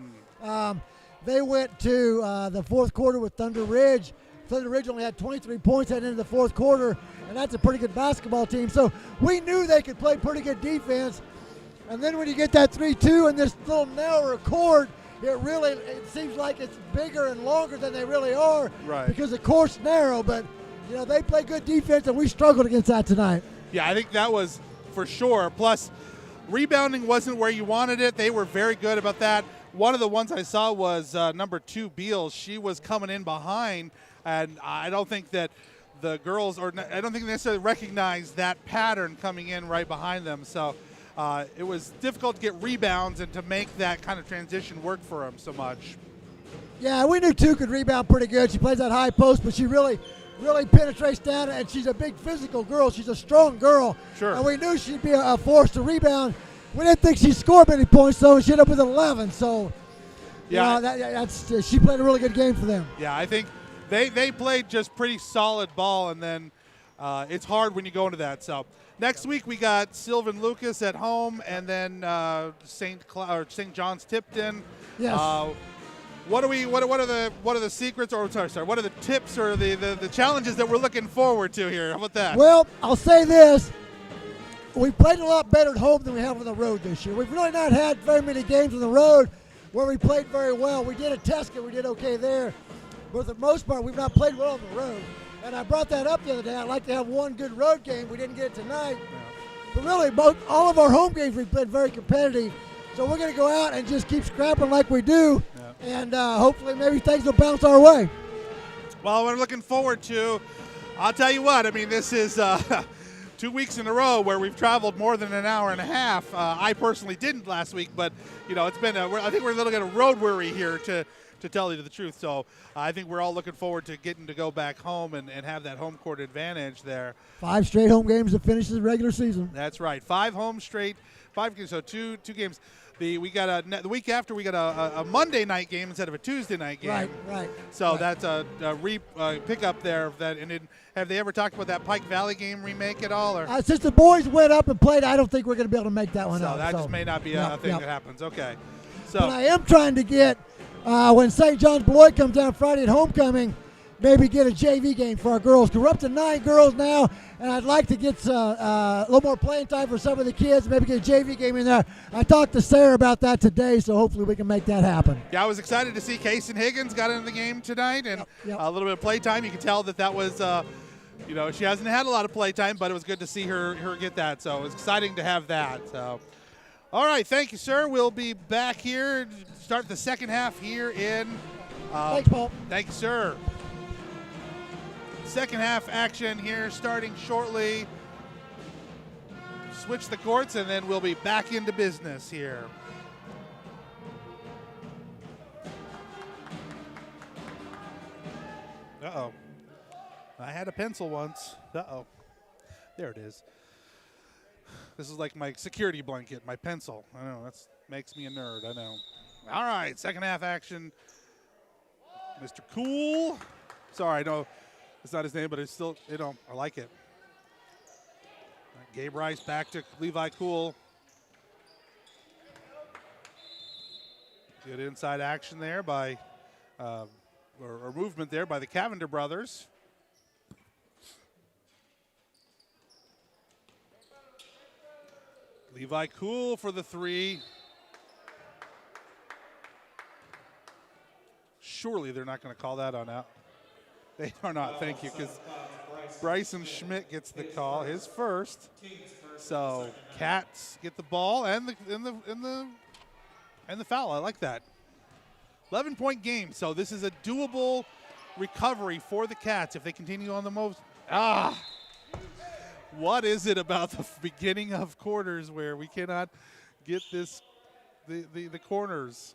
S3: They went to the fourth quarter with Thunder Ridge. Thunder Ridge only had 23 points heading into the fourth quarter, and that's a pretty good basketball team. So we knew they could play pretty good defense. And then when you get that 3-2 in this little narrower court, it seems like it's bigger and longer than they really are,
S2: Right.
S3: because the court's narrow. But they play good defense, and we struggled against that tonight.
S2: Yeah, I think that was for sure. Plus, rebounding wasn't where you wanted it. They were very good about that. One of the ones I saw was number 2, Beals. She was coming in behind, and I don't think that the girls, I don't think they necessarily recognized that pattern coming in right behind them. So it was difficult to get rebounds and to make that kind of transition work for them so much.
S3: Yeah, we knew 2 could rebound pretty good. She plays that high post, but she really penetrates down, and she's a big physical girl. She's a strong girl.
S2: Sure.
S3: And we knew she'd be a force to rebound. We didn't think she'd score many points, so she ended up with 11. So, she played a really good game for them.
S2: Yeah, I think they played just pretty solid ball, and then it's hard when you go into that. So next week we got Sylvan Lucas at home, and then St. John's Tipton.
S3: Yes.
S2: What are the secrets, or sorry, what are the tips or the challenges that we're looking forward to here? How about that?
S3: Well, I'll say this. We played a lot better at home than we have on the road this year. We've really not had very many games on the road where we played very well. We did at Tesca, we did okay there. But for the most part, we've not played well on the road. And I brought that up the other day. I'd like to have one good road game. We didn't get it tonight. But really, all of our home games, we've been very competitive. So we're going to go out and just keep scrapping like we do. And hopefully maybe things will bounce our way.
S2: Well, we're looking forward to, I'll tell you what, I mean, this is 2 weeks in a row where we've traveled more than an hour and a half. I personally didn't last week, but, it's been, I think we're a little bit of road weary here to tell you the truth. So I think we're all looking forward to getting to go back home and have that home court advantage there.
S3: 5 straight home games to finish the regular season.
S2: That's right. 5 home straight, 5 games, so two games. The week after we got a Monday night game instead of a Tuesday night game.
S3: Right.
S2: So that's a pickup there of that. And have they ever talked about that Pike Valley game remake at all? Or
S3: Since the boys went up and played, I don't think we're going to be able to make that one up.
S2: So that just may not be a thing that happens. Okay. So
S3: but I am trying to get when St. John's Beloit comes down Friday at homecoming, maybe get a JV game for our girls. Because we're up to 9 girls now, and I'd like to get a little more playing time for some of the kids, maybe get a JV game in there. I talked to Sarah about that today, so hopefully we can make that happen.
S2: Yeah, I was excited to see Kaysen Higgins got into the game tonight, and a little bit of play time. You can tell that was, she hasn't had a lot of play time, but it was good to see her get that. So it was exciting to have that. So, all right, thank you, sir. We'll be back here, start the second half here in.
S3: Thanks, Paul.
S2: Thank you, sir. Second half action here starting shortly. Switch the courts, and then we'll be back into business here. Uh-oh. I had a pencil once. Uh-oh. There it is. This is like my security blanket, my pencil. I know, that makes me a nerd, I know. All right, second half action. Mr. Cool. Sorry, I know it's not his name, but it's still, I like it. Gabe Rice back to Levi Cool. Good inside action there by, or movement there by the Cavender brothers. Levi Cool for the three. Surely they're not going to call that on out. They are not, thank you, because Bryson Schmidt gets the call, his first. So Cats get the ball and the foul. I like that. 11-point game. So this is a doable recovery for the Cats if they continue on the most. What is it about the beginning of quarters where we cannot get the corners?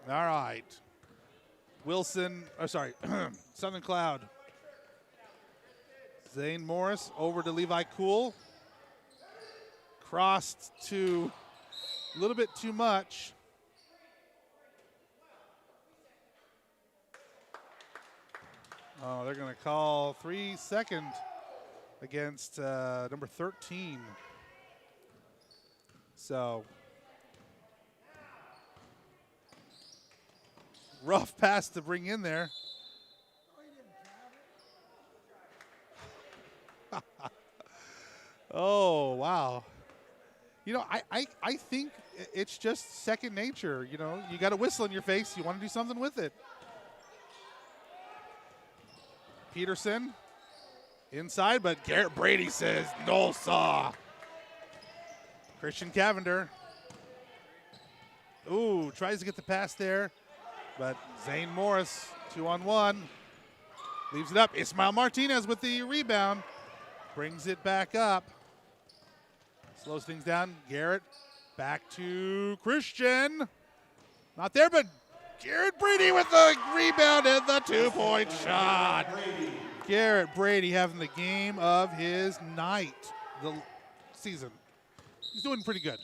S2: All right. Southern Cloud. Zane Morris over to Levi Cool. Crossed to a little bit too much. Oh, they're going to call 3 seconds against number 13. So, rough pass to bring in there. Oh, wow. I think it's just second nature. You got a whistle in your face. You want to do something with it. Peterson inside, but Garrett Brady says no, sir. Christian Cavender. Ooh, tries to get the pass there, but Zane Morris, 2-on-1. Leaves it up. Ismael Martinez with the rebound. Brings it back up. Slows things down. Garrett back to Christian. Not there, but Garrett Brady with the rebound and the 2-point shot. Garrett Brady having the game of his night, the season. He's doing pretty good.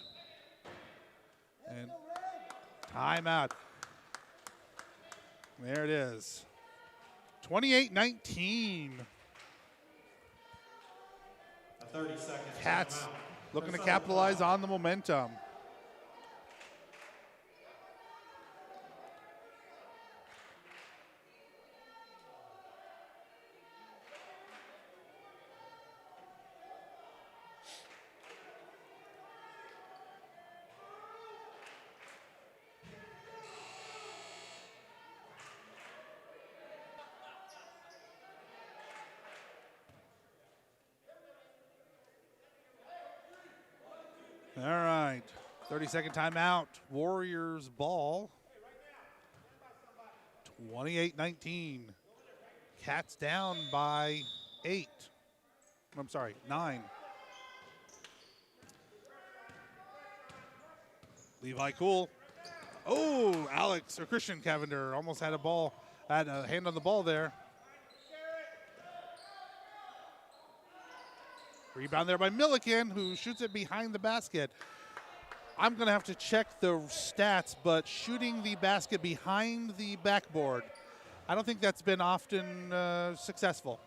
S2: And timeout. There it is. 28-19.
S1: 30 seconds.
S2: Cats looking to capitalize on the momentum. All right, 30-second timeout. Warriors ball. 28-19. Cats down by 8. I'm sorry, 9. Levi Cool. Oh, Christian Cavender almost had a hand on the ball there. Rebound there by Milliken, who shoots it behind the basket. I'm going to have to check the stats, but shooting the basket behind the backboard, I don't think that's been often successful.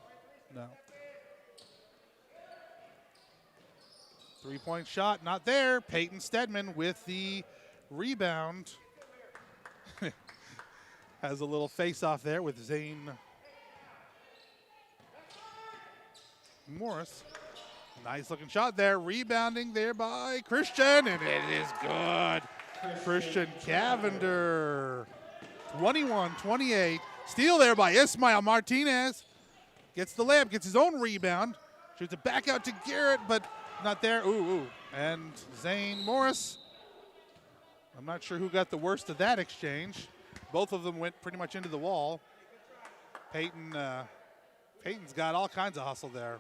S2: No. 3-point shot, not there. Peyton Stedman with the rebound. Has a little face-off there with Zane Morris. Nice looking shot there. Rebounding there by Christian, and it is good. Christian Cavender. 21-28. Steal there by Ismael Martinez. Gets the layup, gets his own rebound. Shoots it back out to Garrett, but not there. Ooh. And Zane Morris. I'm not sure who got the worst of that exchange. Both of them went pretty much into the wall. Peyton's got all kinds of hustle there.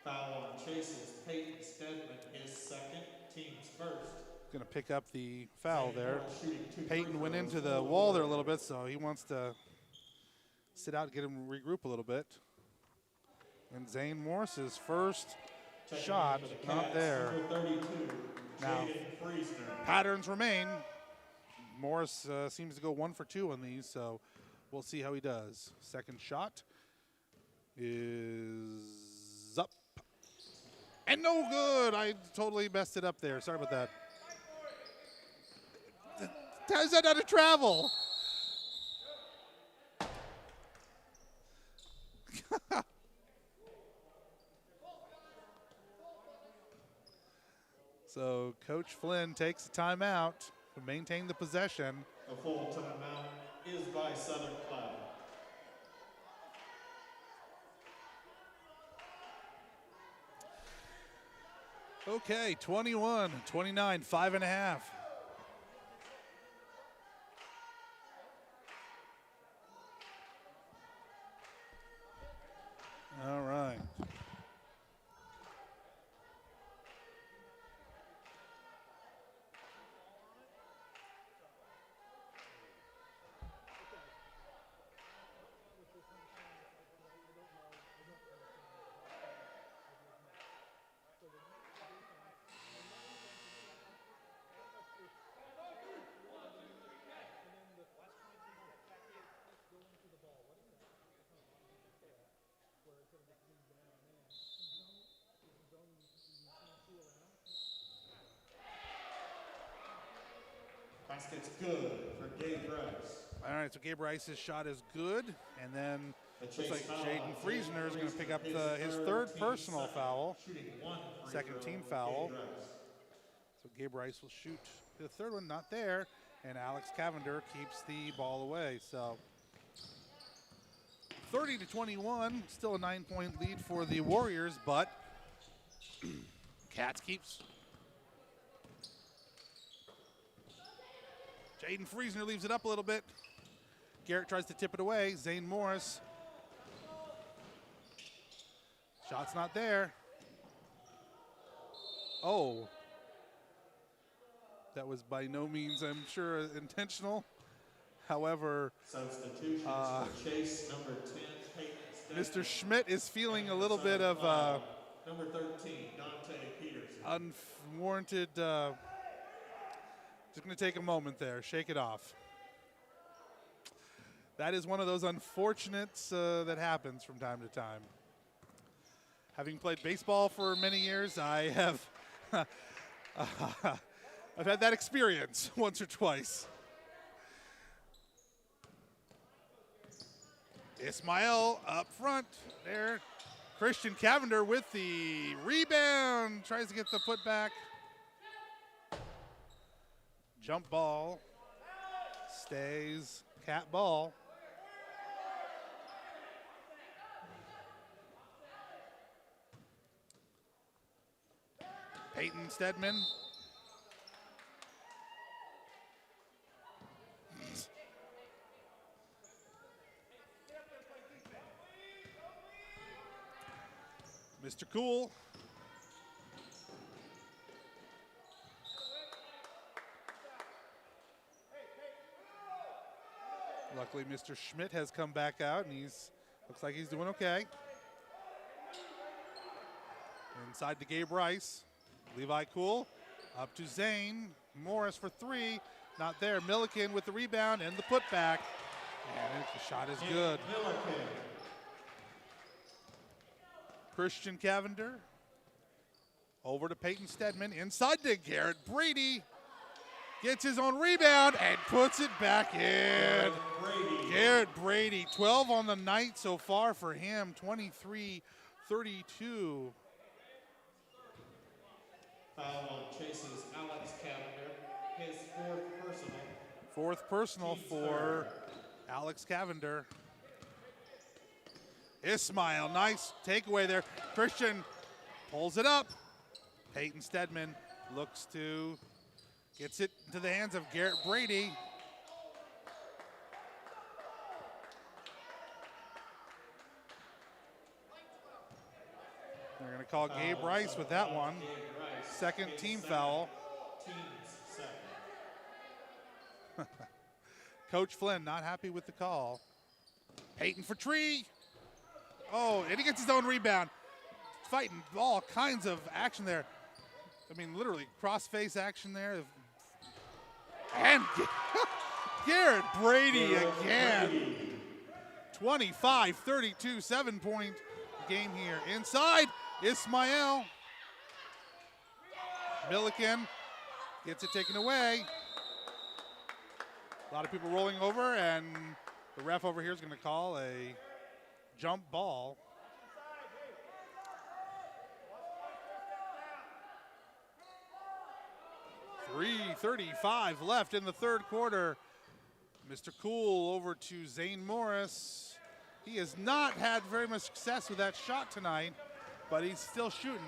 S1: Foul on Chase's Peyton Stedman, his second, team's first.
S2: Going to pick up the foul there.
S1: Morris shooting 2 free
S2: Peyton went
S1: throws.
S2: into the wall there a little bit, so he wants to sit out and get him to regroup a little bit. And Zane Morris's first
S1: Checking in
S2: shot,
S1: for the
S2: not
S1: Cats,
S2: there.
S1: number 32,
S2: Now,
S1: Jaden Friesner.
S2: patterns remain. Morris seems to go 1 for 2 on these, so we'll see how he does. Second shot is up. And no good. I totally messed it up there. Sorry about that. How's that not a travel? So Coach Flynn takes a timeout to maintain the possession.
S1: A full timeout is by Southern Cloud.
S2: Okay, 21, 29, 5.5. All right.
S1: Basket's good for Gabe Rice.
S2: All right, so Gabe Rice's shot is good, and then looks like Jaden Friesner is going to pick up his third personal foul, second team foul. So Gabe Rice will shoot the third one, not there, and Alex Cavender keeps the ball away. So 30-21, still a 9-point lead for the Warriors, but Cats keeps. Jaden Friesner leaves it up a little bit. Garrett tries to tip it away. Zane Morris. Shot's not there. Oh. That was by no means, I'm sure, intentional. However,
S1: substitutions for Chase, number 10, Peyton
S2: Mr. Schmidt is feeling a little bit of
S1: number 13, Dante Peterson.
S2: Unwarranted. Just going to take a moment there, shake it off. That is one of those unfortunates that happens from time to time. Having played baseball for many years, I have I've had that experience once or twice. Ismail up front there. Christian Cavender with the rebound, tries to get the putback. Jump ball, stays, Cat ball. Peyton Stedman. Mr. Cool. Luckily, Mr. Schmidt has come back out, and looks like he's doing okay. Inside to Gabe Rice. Levi Cool up to Zane. Morris for three. Not there. Milliken with the rebound and the putback. And the shot is good. Christian Cavender. Over to Peyton Stedman. Inside to Garrett Brady. Gets his own rebound and puts it back in. Garrett Brady, 12 on the night so far for him, 23-32.
S1: Foul on Chase's Alex Cavender, his fourth personal.
S2: Fourth personal for Alex Cavender. Ismail, nice takeaway there. Christian pulls it up. Peyton Stedman gets it into the hands of Garrett Brady. They're going to call Gabe Rice with that one. Second team foul.
S1: Team's
S2: Coach Flynn not happy with the call. Peyton for tree. Oh, and he gets his own rebound. Fighting all kinds of action there. I mean, literally cross-face action there. And Garrett Brady again. 25-32, 7-point game here. Inside, Ismail. Milliken gets it taken away. A lot of people rolling over, and the ref over here is going to call a jump ball. .335 left in the third quarter. Mr. Cool over to Zane Morris. He has not had very much success with that shot tonight, but he's still shooting.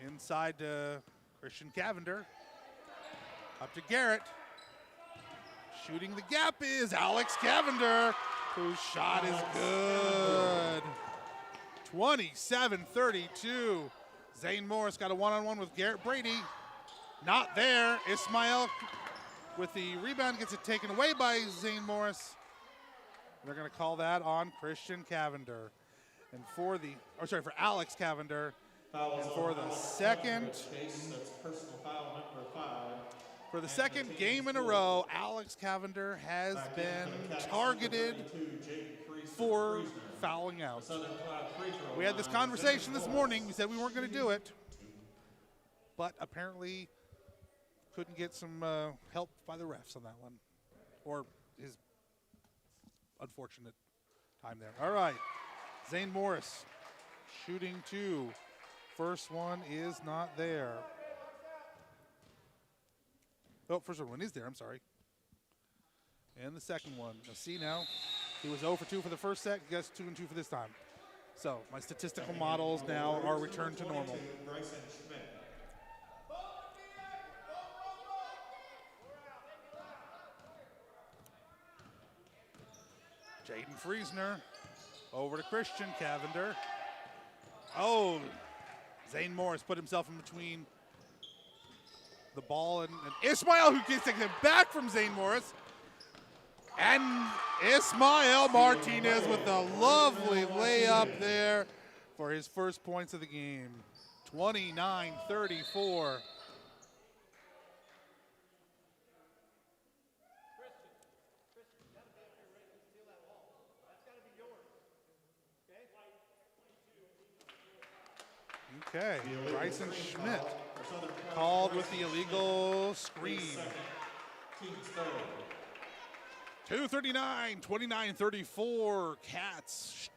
S2: Inside to Christian Cavender. Up to Garrett. Shooting the gap is Alex Cavender, whose shot is good. 27-32. Zane Morris got a one-on-one with Garrett Brady. Not there. Ismail with the rebound gets it taken away by Zane Morris. They're going to call that on Christian Cavender. And for Alex Cavender. And for the second game in a row, Alex Cavender has been targeted for fouling out. We had this conversation this morning. We said we weren't going to do it, but apparently couldn't get some help by the refs on that one, or his unfortunate time there. All right, Zane Morris shooting two. First one is not there. Oh, first one is there, I'm sorry. And the second one. Now see now, he was 0 for 2 for the first set. He gets 2 and 2 for this time. So my statistical models now are returned to normal. Jaden Friesner over to Christian Cavender. Oh, Zane Morris put himself in between the ball and Ismail, who gets it back from Zane Morris. And Ismail Martinez with a lovely layup there for his first points of the game. 29-34. Okay, Bryson Schmidt called with the illegal screen. 2:39, 29-34. Cats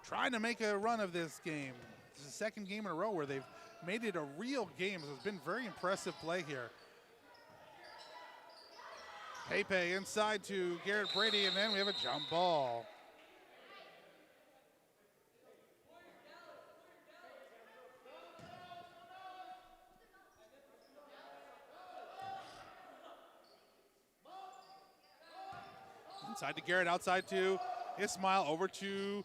S2: trying to make a run of this game. This is the second game in a row where they've made it a real game. So it's been very impressive play here. Pepe inside to Garrett Brady, and then we have a jump ball. Inside to Garrett, outside to Ismail, over to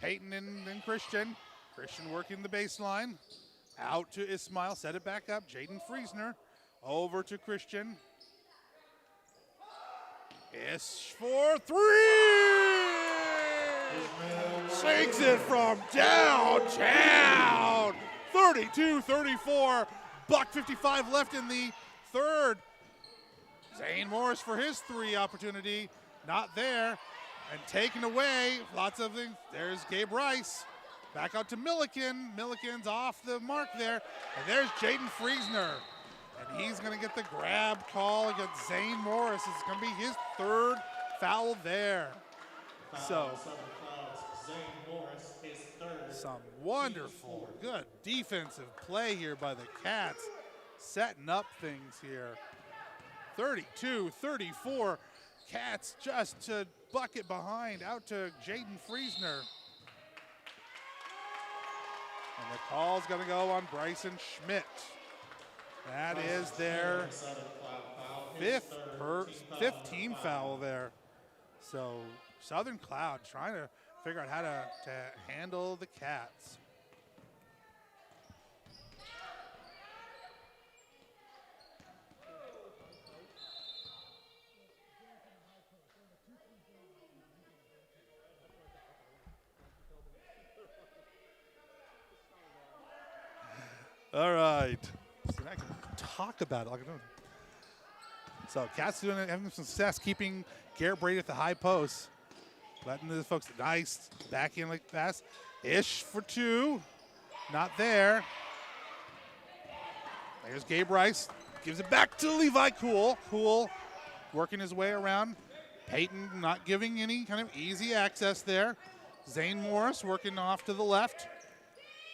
S2: Peyton and Christian. Christian working the baseline. Out to Ismail, set it back up. Jaden Friesner over to Christian. Ish for three! Sinks it from downtown. 32-34. $1.55 left in the third. Zane Morris for his three opportunity. Not there, and taken away. Lots of things. There's Gabe Rice. Back out to Milliken. Milliken's off the mark there. And there's Jaden Friesner. And he's going to get the grab call against Zane Morris. It's going to be his third foul there. So, some wonderful, good defensive play here by the Cats. Setting up things here. 32-34. Cats just to bucket behind, out to Jaden Friesner. And the call's going to go on Bryson Schmidt. That is their fifth team foul there. So Southern Cloud trying to figure out how to handle the Cats. All right. So I can talk about it. So Cats having some success keeping Garrett Brady at the high post. Letting the folks, nice back in like pass. Ish for two. Not there. There's Gabe Rice. Gives it back to Levi Cool. Cool working his way around. Peyton not giving any kind of easy access there. Zane Morris working off to the left.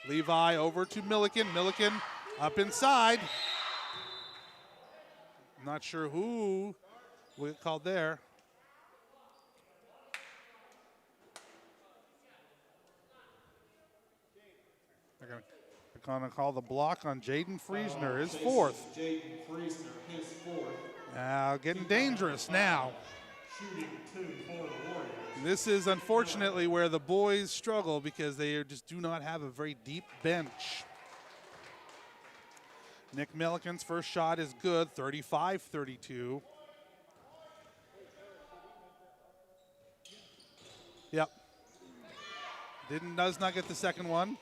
S2: Levi over to Milliken. Milliken up inside. Not sure who we called there. They're going to call the block on Jaden Friesner, his fourth.
S1: Jaden Friesner, his fourth.
S2: Now getting dangerous now.
S1: Shooting 2 for the Warriors.
S2: This is unfortunately where the boys struggle because they just do not have a very deep bench. Nick Milliken's first shot is good, 35-32. Yep. Does not get the second one.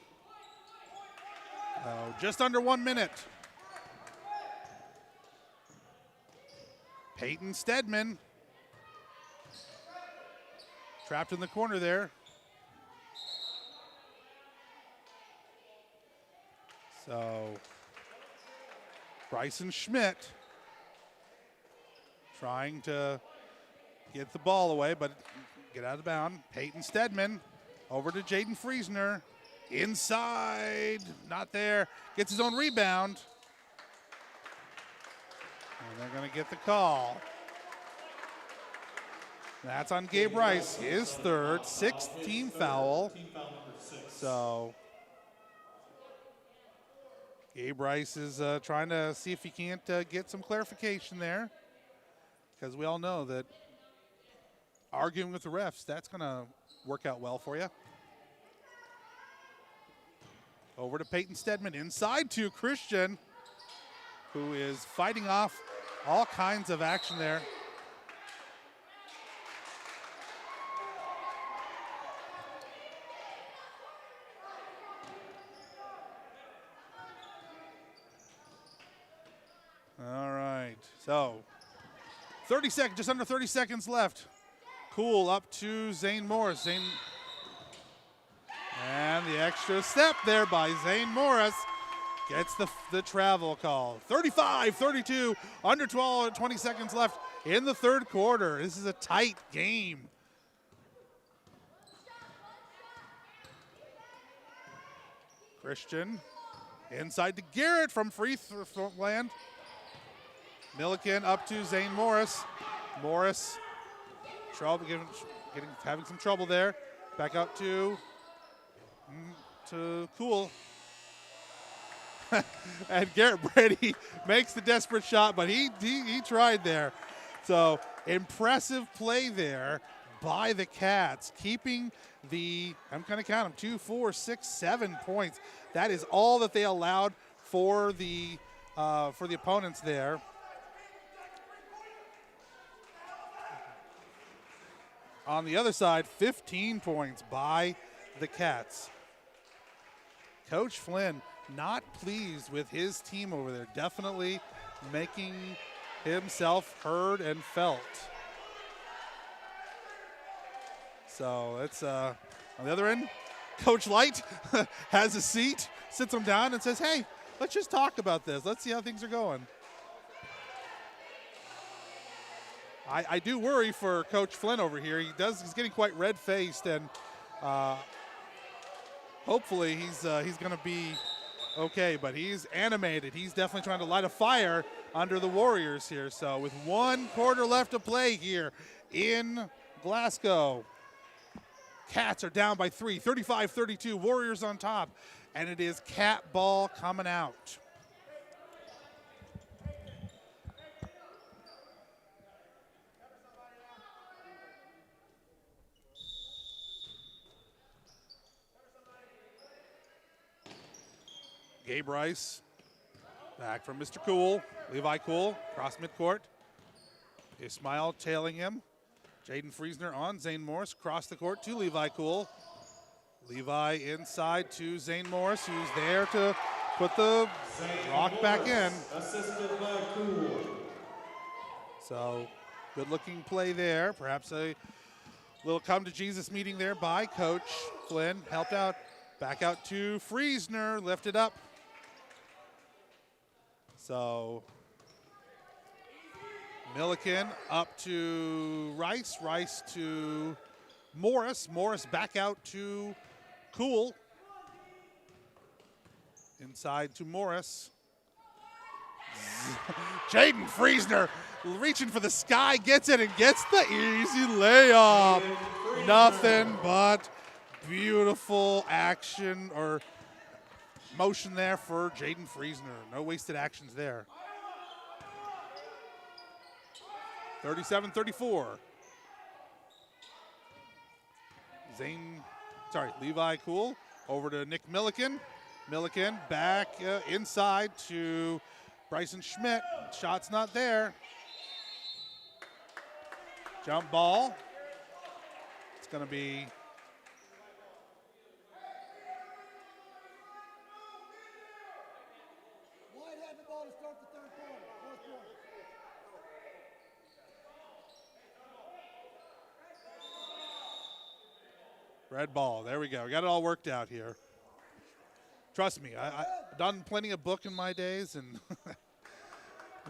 S2: Just under 1 minute. Peyton Stedman. Trapped in the corner there. So Bryson Schmidt trying to get the ball away, but get out of bounds. Peyton Stedman over to Jaden Friesner. Inside, not there. Gets his own rebound. And they're going to get the call. That's on Gabe Rice, his third, sixth team foul. So Gabe Rice is trying to see if he can't get some clarification there, because we all know that arguing with the refs, that's going to work out well for you. Over to Peyton Stedman, inside to Christian, who is fighting off all kinds of action there. All right, so 30 seconds, just under 30 seconds left. Cool up to Zane Morris. And the extra step there by Zane Morris gets the travel call. 35-32, under 20 seconds left in the third quarter. This is a tight game. Christian inside to Garrett from free throw land. Milliken up to Zane Morris. Morris having some trouble there. Back up to Cool. And Garrett Brady makes the desperate shot, but he tried there. So impressive play there by the Cats, keeping I'm going to count them, 2, 4, 6, 7 points. That is all that they allowed for the opponents there. On the other side, 15 points by the Cats. Coach Flynn not pleased with his team over there. Definitely making himself heard and felt. So it's on the other end. Coach Light has a seat, sits him down and says, hey, let's just talk about this. Let's see how things are going. I do worry for Coach Flynn over here. He's getting quite red-faced, and hopefully he's going to be okay, but he's animated. He's definitely trying to light a fire under the Warriors here. So with 1 quarter left to play here in Glasgow, Cats are down by 3, 35-32, Warriors on top, and it is Cat ball coming out. Gabe Rice, back from Mr. Cool. Levi Cool, cross midcourt. Ismail tailing him. Jaden Friesner on Zane Morris, cross the court to Levi Cool. Levi inside to Zane Morris, who's there to put the rock back in.
S1: Assisted by Cool.
S2: So good looking play there. Perhaps a little come to Jesus meeting there by Coach Flynn. Helped out. Back out to Friesner. Lifted up. So Milliken up to Rice. Rice to Morris. Morris back out to Cool. Inside to Morris. Jaden Friesner reaching for the sky, gets it and gets the easy layup. Nothing but beautiful action or motion there for Jaden Friesner. No wasted actions there. 37-34. Levi Cool over to Nick Milliken. Milliken back inside to Bryson Schmidt. Shot's not there. Jump ball. It's going to be
S3: White had the ball to start the third quarter. Fourth quarter.
S2: red ball. There we go. Got it all worked out here. Trust me, I've done plenty of book in my days, and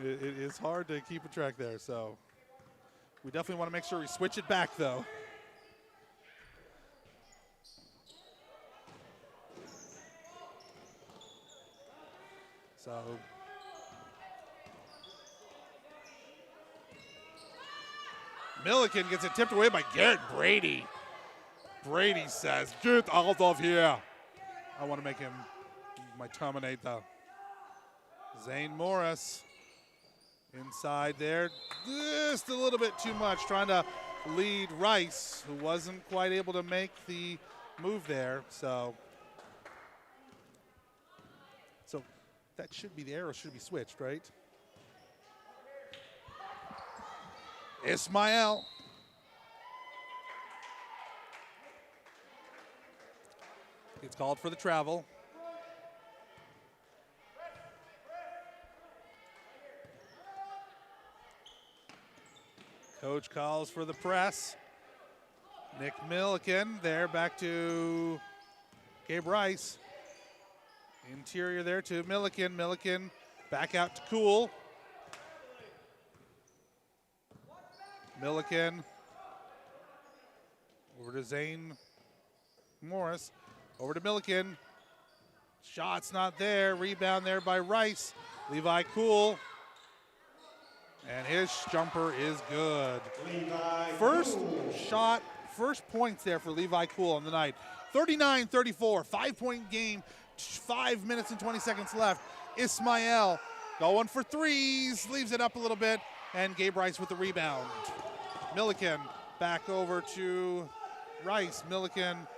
S2: it is hard to keep a track there. So we definitely want to make sure we switch it back, though. So Milliken gets it tipped away by Garrett Brady. Brady says, "Get out of here." I want to make him my Terminator. Zane Morris inside there. Just a little bit too much, trying to lead Rice, who wasn't quite able to make the move there. So that should be the arrow, should be switched, right? Ismail. It's called for the travel. Coach calls for the press. Nick Milliken there, back to Gabe Rice. Interior there to Milliken. Milliken back out to Cool. Milliken over to Zane Morris. Over to Milliken. Shot's not there. Rebound there by Rice. Levi Cool. And his jumper is good. First shot, first points there for Levi Cool on the night. 39-34, 5-point game, 5 minutes and 20 seconds left. Ismail going for threes, leaves it up a little bit, and Gabe Rice with the rebound. Milliken back over to Rice. Milliken.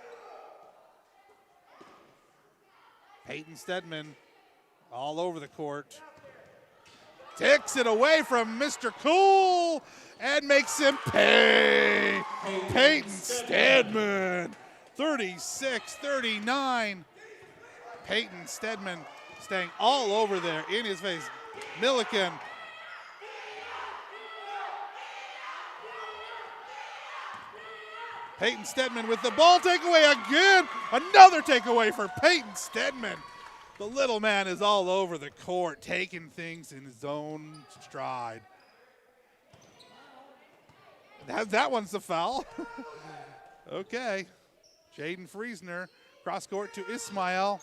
S2: Peyton Stedman all over the court. Takes it away from Mr. Cool and makes him pay. Peyton Stedman, 36-39. Peyton Stedman staying all over there in his face. Milliken. Peyton Stedman with the ball takeaway again. Another takeaway for Peyton Stedman. The little man is all over the court, taking things in his own stride. That one's a foul. Okay. Jaden Friesner, cross court to Ismail.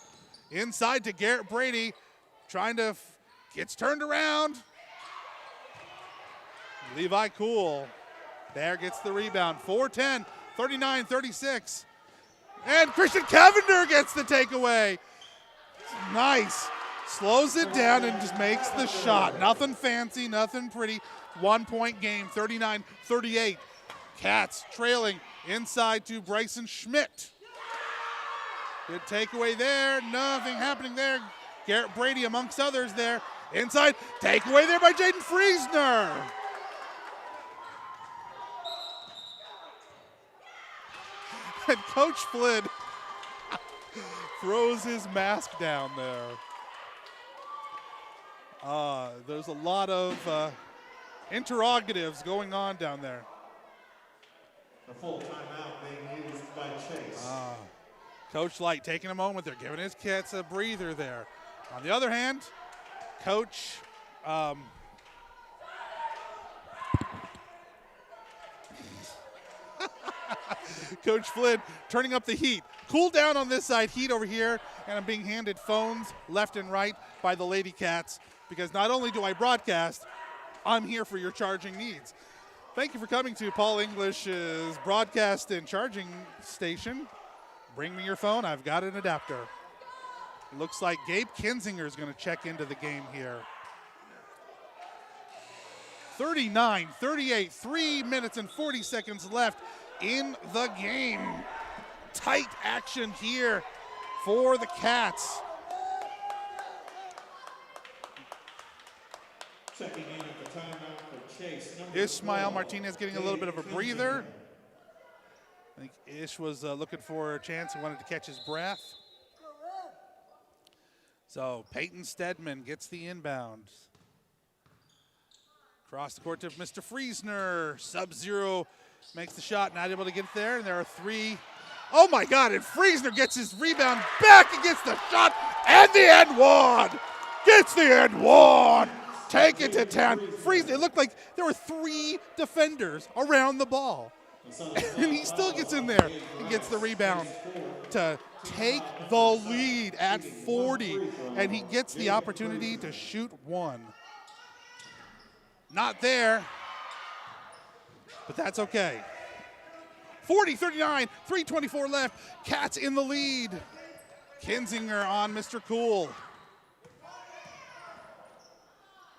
S2: Inside to Garrett Brady. Trying to, gets turned around. Levi Cool. There gets the rebound. 4-10, 39-36. And Christian Cavender gets the takeaway. Nice. Slows it down and just makes the shot. Nothing fancy, nothing pretty. 1-point game, 39-38. Cats trailing inside to Bryson Schmidt. Good takeaway there. Nothing happening there. Garrett Brady amongst others there. Inside, takeaway there by Jaden Friesner. And Coach Flynn throws his mask down there. There's a lot of interrogatives going on down there.
S1: A full timeout being used by Chase.
S2: Coach Light taking a moment there, giving his kids a breather there. On the other hand, Coach Coach Flynn turning up the heat. Cool down on this side, heat over here, and I'm being handed phones left and right by the Lady Cats because not only do I broadcast, I'm here for your charging needs. Thank you for coming to Paul English's broadcast and charging station. Bring me your phone. I've got an adapter. Looks like Gabe Kinzinger is going to check into the game here. 39-38, 3 minutes and 40 seconds left in the game. Tight action here for the Cats.
S1: Checking in at the timeout for Chase.
S2: Ismael Martinez getting a little bit of a breather. I think Ish was looking for a chance. He wanted to catch his breath. So Peyton Stedman gets the inbound. Across the court to Mr. Friesner. Sub-Zero makes the shot, not able to get there. And there are three. Oh my God, and Friesner gets his rebound back and gets the shot and the end one. Gets the end one. Take it to 10. Friesner, it looked like there were three defenders around the ball. And he still gets in there and gets the rebound to take the lead at 40. And he gets the opportunity to shoot one. Not there, but that's okay. 40-39, 3:24 left. Cats in the lead. Kinzinger on Mr. Cool.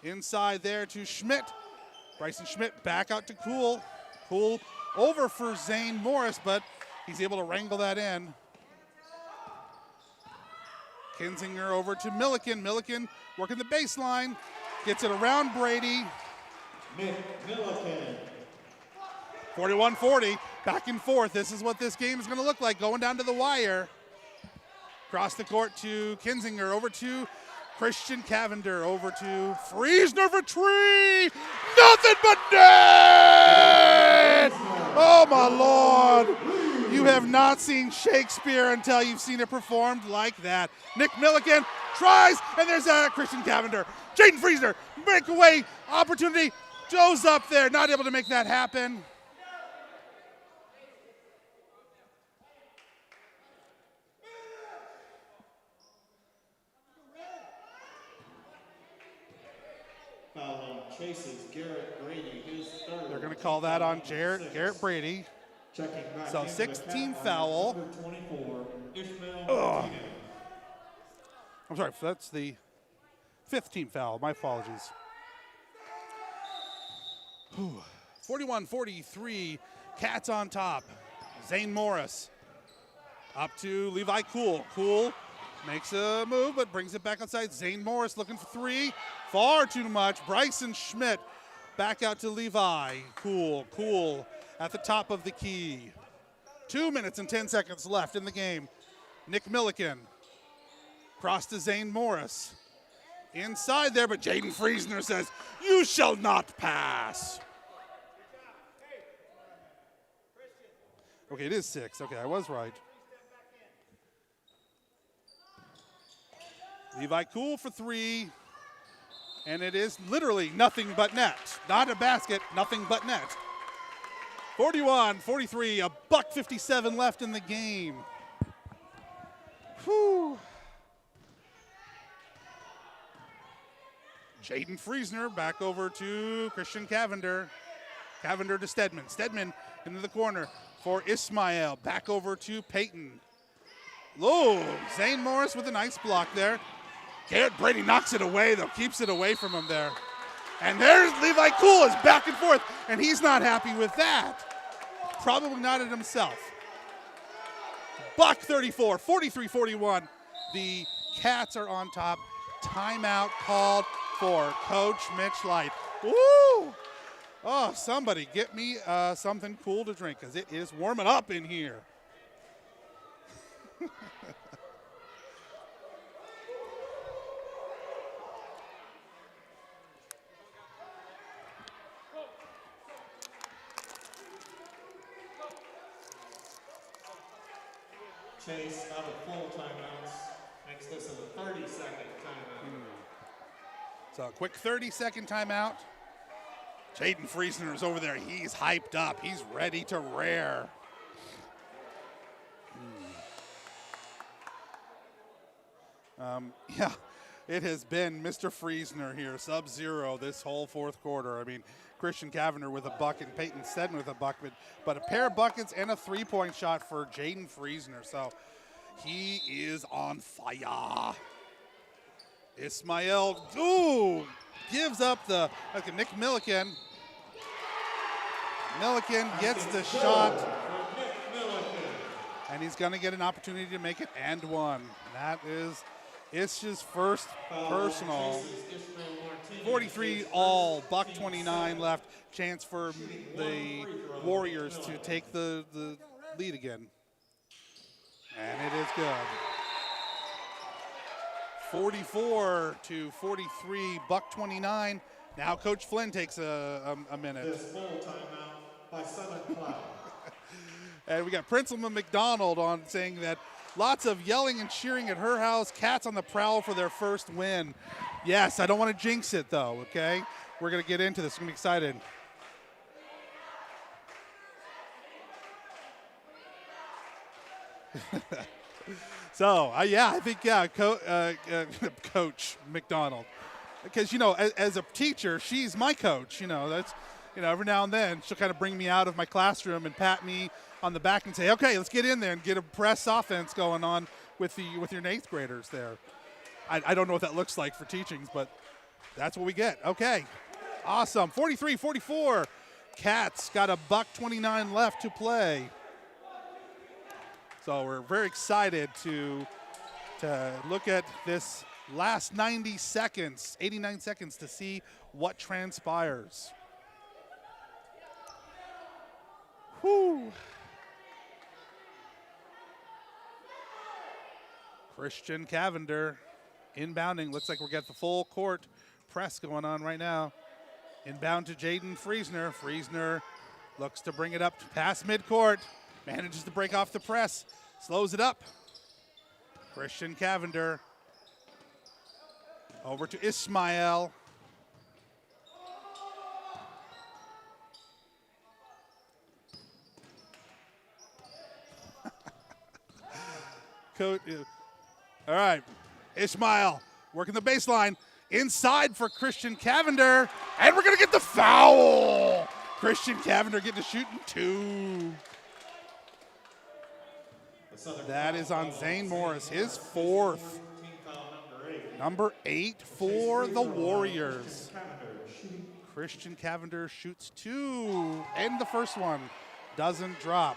S2: Inside there to Schmidt. Bryson Schmidt back out to Cool. Cool over for Zane Morris, but he's able to wrangle that in. Kinzinger over to Milliken. Milliken working the baseline. Gets it around Brady.
S1: Milliken.
S2: 41-40, back and forth. This is what this game is going to look like, going down to the wire. Across the court to Kinzinger, over to Christian Cavender, over to Friesner for three. Nothing but net! Oh, my Lord. You have not seen Shakespeare until you've seen it performed like that. Nick Milliken tries, and there's Christian Cavender. Jaden Friesner, breakaway opportunity. Joe's up there, not able to make that happen.
S1: Foul on Chase's Garrett Brady, his third.
S2: They're going to call that on Garrett Brady.
S1: Checking back
S2: So
S1: in
S2: 16
S1: the
S2: foul.
S1: number 24, Ishmael Martinez.
S2: I'm sorry, that's the 5th team foul. My apologies. 41-43, Cats on top. Zane Morris up to Levi Cool. Cool makes a move, but brings it back outside. Zane Morris looking for three. Far too much. Bryson Schmidt back out to Levi. Cool at the top of the key. 2 minutes and 10 seconds left in the game. Nick Milliken. Cross to Zane Morris. Inside there, but Jaden Friesner says, "You shall not pass." Okay, it is 6. Okay, I was right. Levi Cool for three. And it is literally nothing but net. Not a basket, nothing but net. 41-43, $1:57 left in the game. Whew. Jaden Friesner back over to Christian Cavender. Cavender to Stedman. Stedman into the corner for Ismael. Back over to Peyton. Low. Zane Morris with a nice block there. Garrett Brady knocks it away, though, keeps it away from him there. And there's Levi Cool is back and forth, and he's not happy with that. Probably not at himself. Buck 34, 43-41. The Cats are on top. Timeout called for Coach Mitch Light. Woo! Oh, somebody get me something cool to drink, because it is warming up in here.
S1: Chase out of full timeouts. Makes this a 30-second timeout.
S2: So a quick 30-second timeout. Jaden Friesner is over there. He's hyped up. He's ready to rear. Yeah, it has been Mr. Friesner here, sub-zero this whole fourth quarter. I mean, Christian Cavender with a bucket, Peyton Stedman with a bucket, but a pair of buckets and a three-point shot for Jaden Friesner. So he is on fire. Ismail, gives up the, Nick Milliken. Milliken gets the shot. And he's going to get an opportunity to make it and one. That is Ish's first personal. 43 all, buck 29 left. Chance for the Warriors to take the lead again. And it is good. 44-43, buck 29. Now Coach Flynn takes a minute.
S1: This full timeout by Southern Cloud.
S2: And we got Principal McDonald on saying that lots of yelling and cheering at her house. Cats on the prowl for their first win. Yes, I don't want to jinx it though, okay? We're going to get into this. We're going to be excited. So, I think, Coach McDonald. Because, as a teacher, she's my coach. That's, every now and then she'll kind of bring me out of my classroom and pat me on the back and say, okay, let's get in there and get a press offense going on with your eighth graders there. I don't know what that looks like for teachings, but that's what we get. Okay, awesome. 43-44. Cats got a buck 29 left to play. So we're very excited to look at this last 90 seconds, 89 seconds to see what transpires. Whew. Christian Cavender inbounding. Looks like we're getting the full court press going on right now. Inbound to Jaden Friesner. Friesner looks to bring it up past midcourt. Manages to break off the press. Slows it up. Christian Cavender. Over to Ismail. All right. Ismail working the baseline. Inside for Christian Cavender. And we're going to get the foul. Christian Cavender getting to shoot in two. That is on Zane Morris, his fourth. Number 8 for the Warriors. Christian Cavender shoots two, and the first one doesn't drop.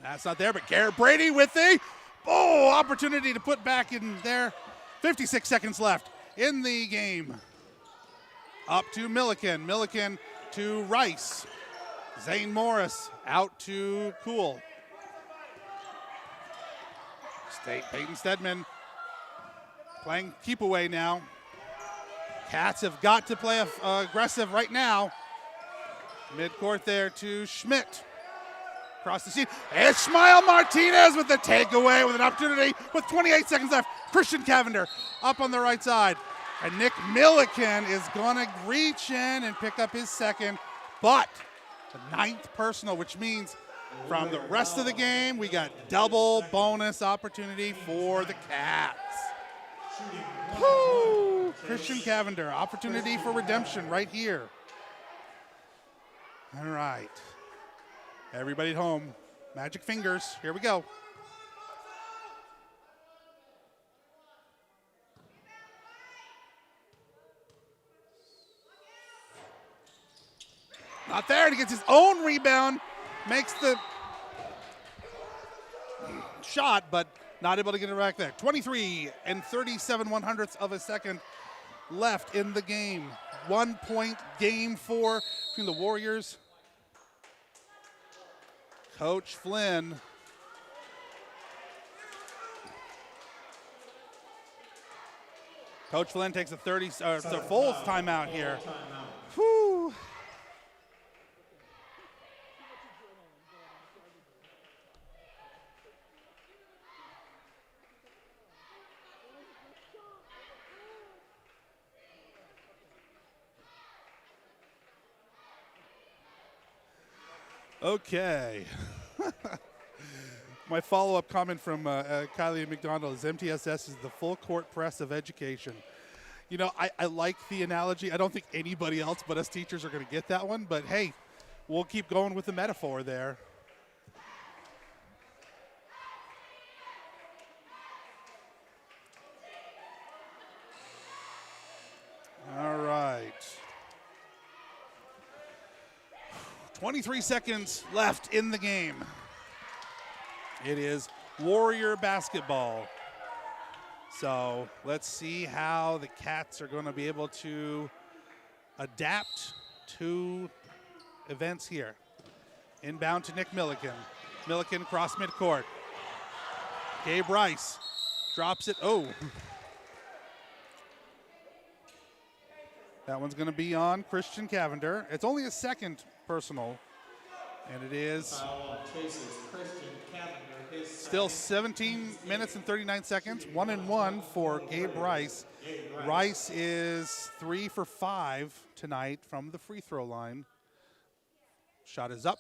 S2: That's not there, but Garrett Brady with the opportunity to put back in there. 56 seconds left in the game. Up to Milliken. Milliken to Rice. Zane Morris out to Cool. Peyton Stedman playing keep away now. Cats have got to play aggressive right now. Midcourt there to Schmidt. Across the seat. Ismail Martinez with the takeaway with an opportunity with 28 seconds left. Christian Cavender up on the right side. And Nick Milliken is going to reach in and pick up his second, but the 9th personal, which means from the rest of the game, we got double bonus opportunity for the Cats. Woo! Christian Cavender, opportunity for redemption right here. All right. Everybody at home, magic fingers, here we go. Not there, and he gets his own rebound, makes the shot, but not able to get it back there. 23 and 37/100ths of a second left in the game. 1 point game 4 between the Warriors. Coach Flynn Coach Flynn takes a full timeout here.
S1: Timeout.
S2: Whew. Okay. My follow-up comment from Kylie McDonald is MTSS is the full court press of education. You know, I like the analogy. I don't think anybody else but us teachers are going to get that one, but hey, we'll keep going with the metaphor there. All right. 23 seconds left in the game. It is Warrior basketball. So let's see how the Cats are going to be able to adapt to events here. Inbound to Nick Milliken. Milliken cross midcourt. Gabe Rice drops it. Oh. That one's going to be on Christian Cavender. It's only a second personal, and it is
S1: Foul on Chase's Christian Cavender, his
S2: still
S1: second.
S2: 17 minutes and 39 seconds. 1-1 for Gabe Rice. Rice is 3 for 5 tonight from the free throw line. Shot is up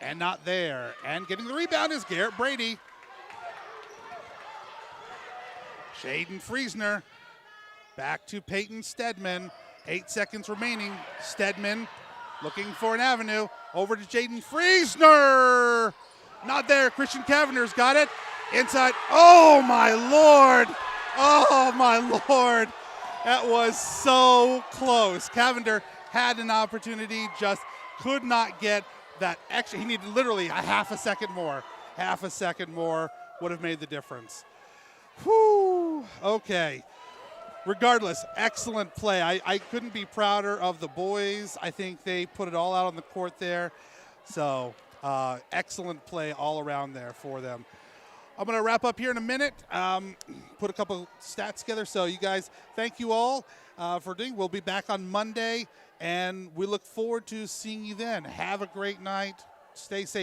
S2: and not there. And getting the rebound is Garrett Brady. Shaden Friesner back to Peyton Stedman. 8 seconds remaining. Stedman looking for an avenue. Over to Jaden Friesner. Not there. Christian Cavender's got it. Inside. Oh, my Lord. Oh, my Lord. That was so close. Cavender had an opportunity, just could not get that extra. He needed literally a half a second more. Half a second more would have made the difference. Whew. Okay. Regardless, excellent play. I couldn't be prouder of the boys. I think they put it all out on the court there. So excellent play all around there for them. I'm going to wrap up here in a minute, put a couple stats together. So you guys, thank you all for doing. We'll be back on Monday, and we look forward to seeing you then. Have a great night. Stay safe.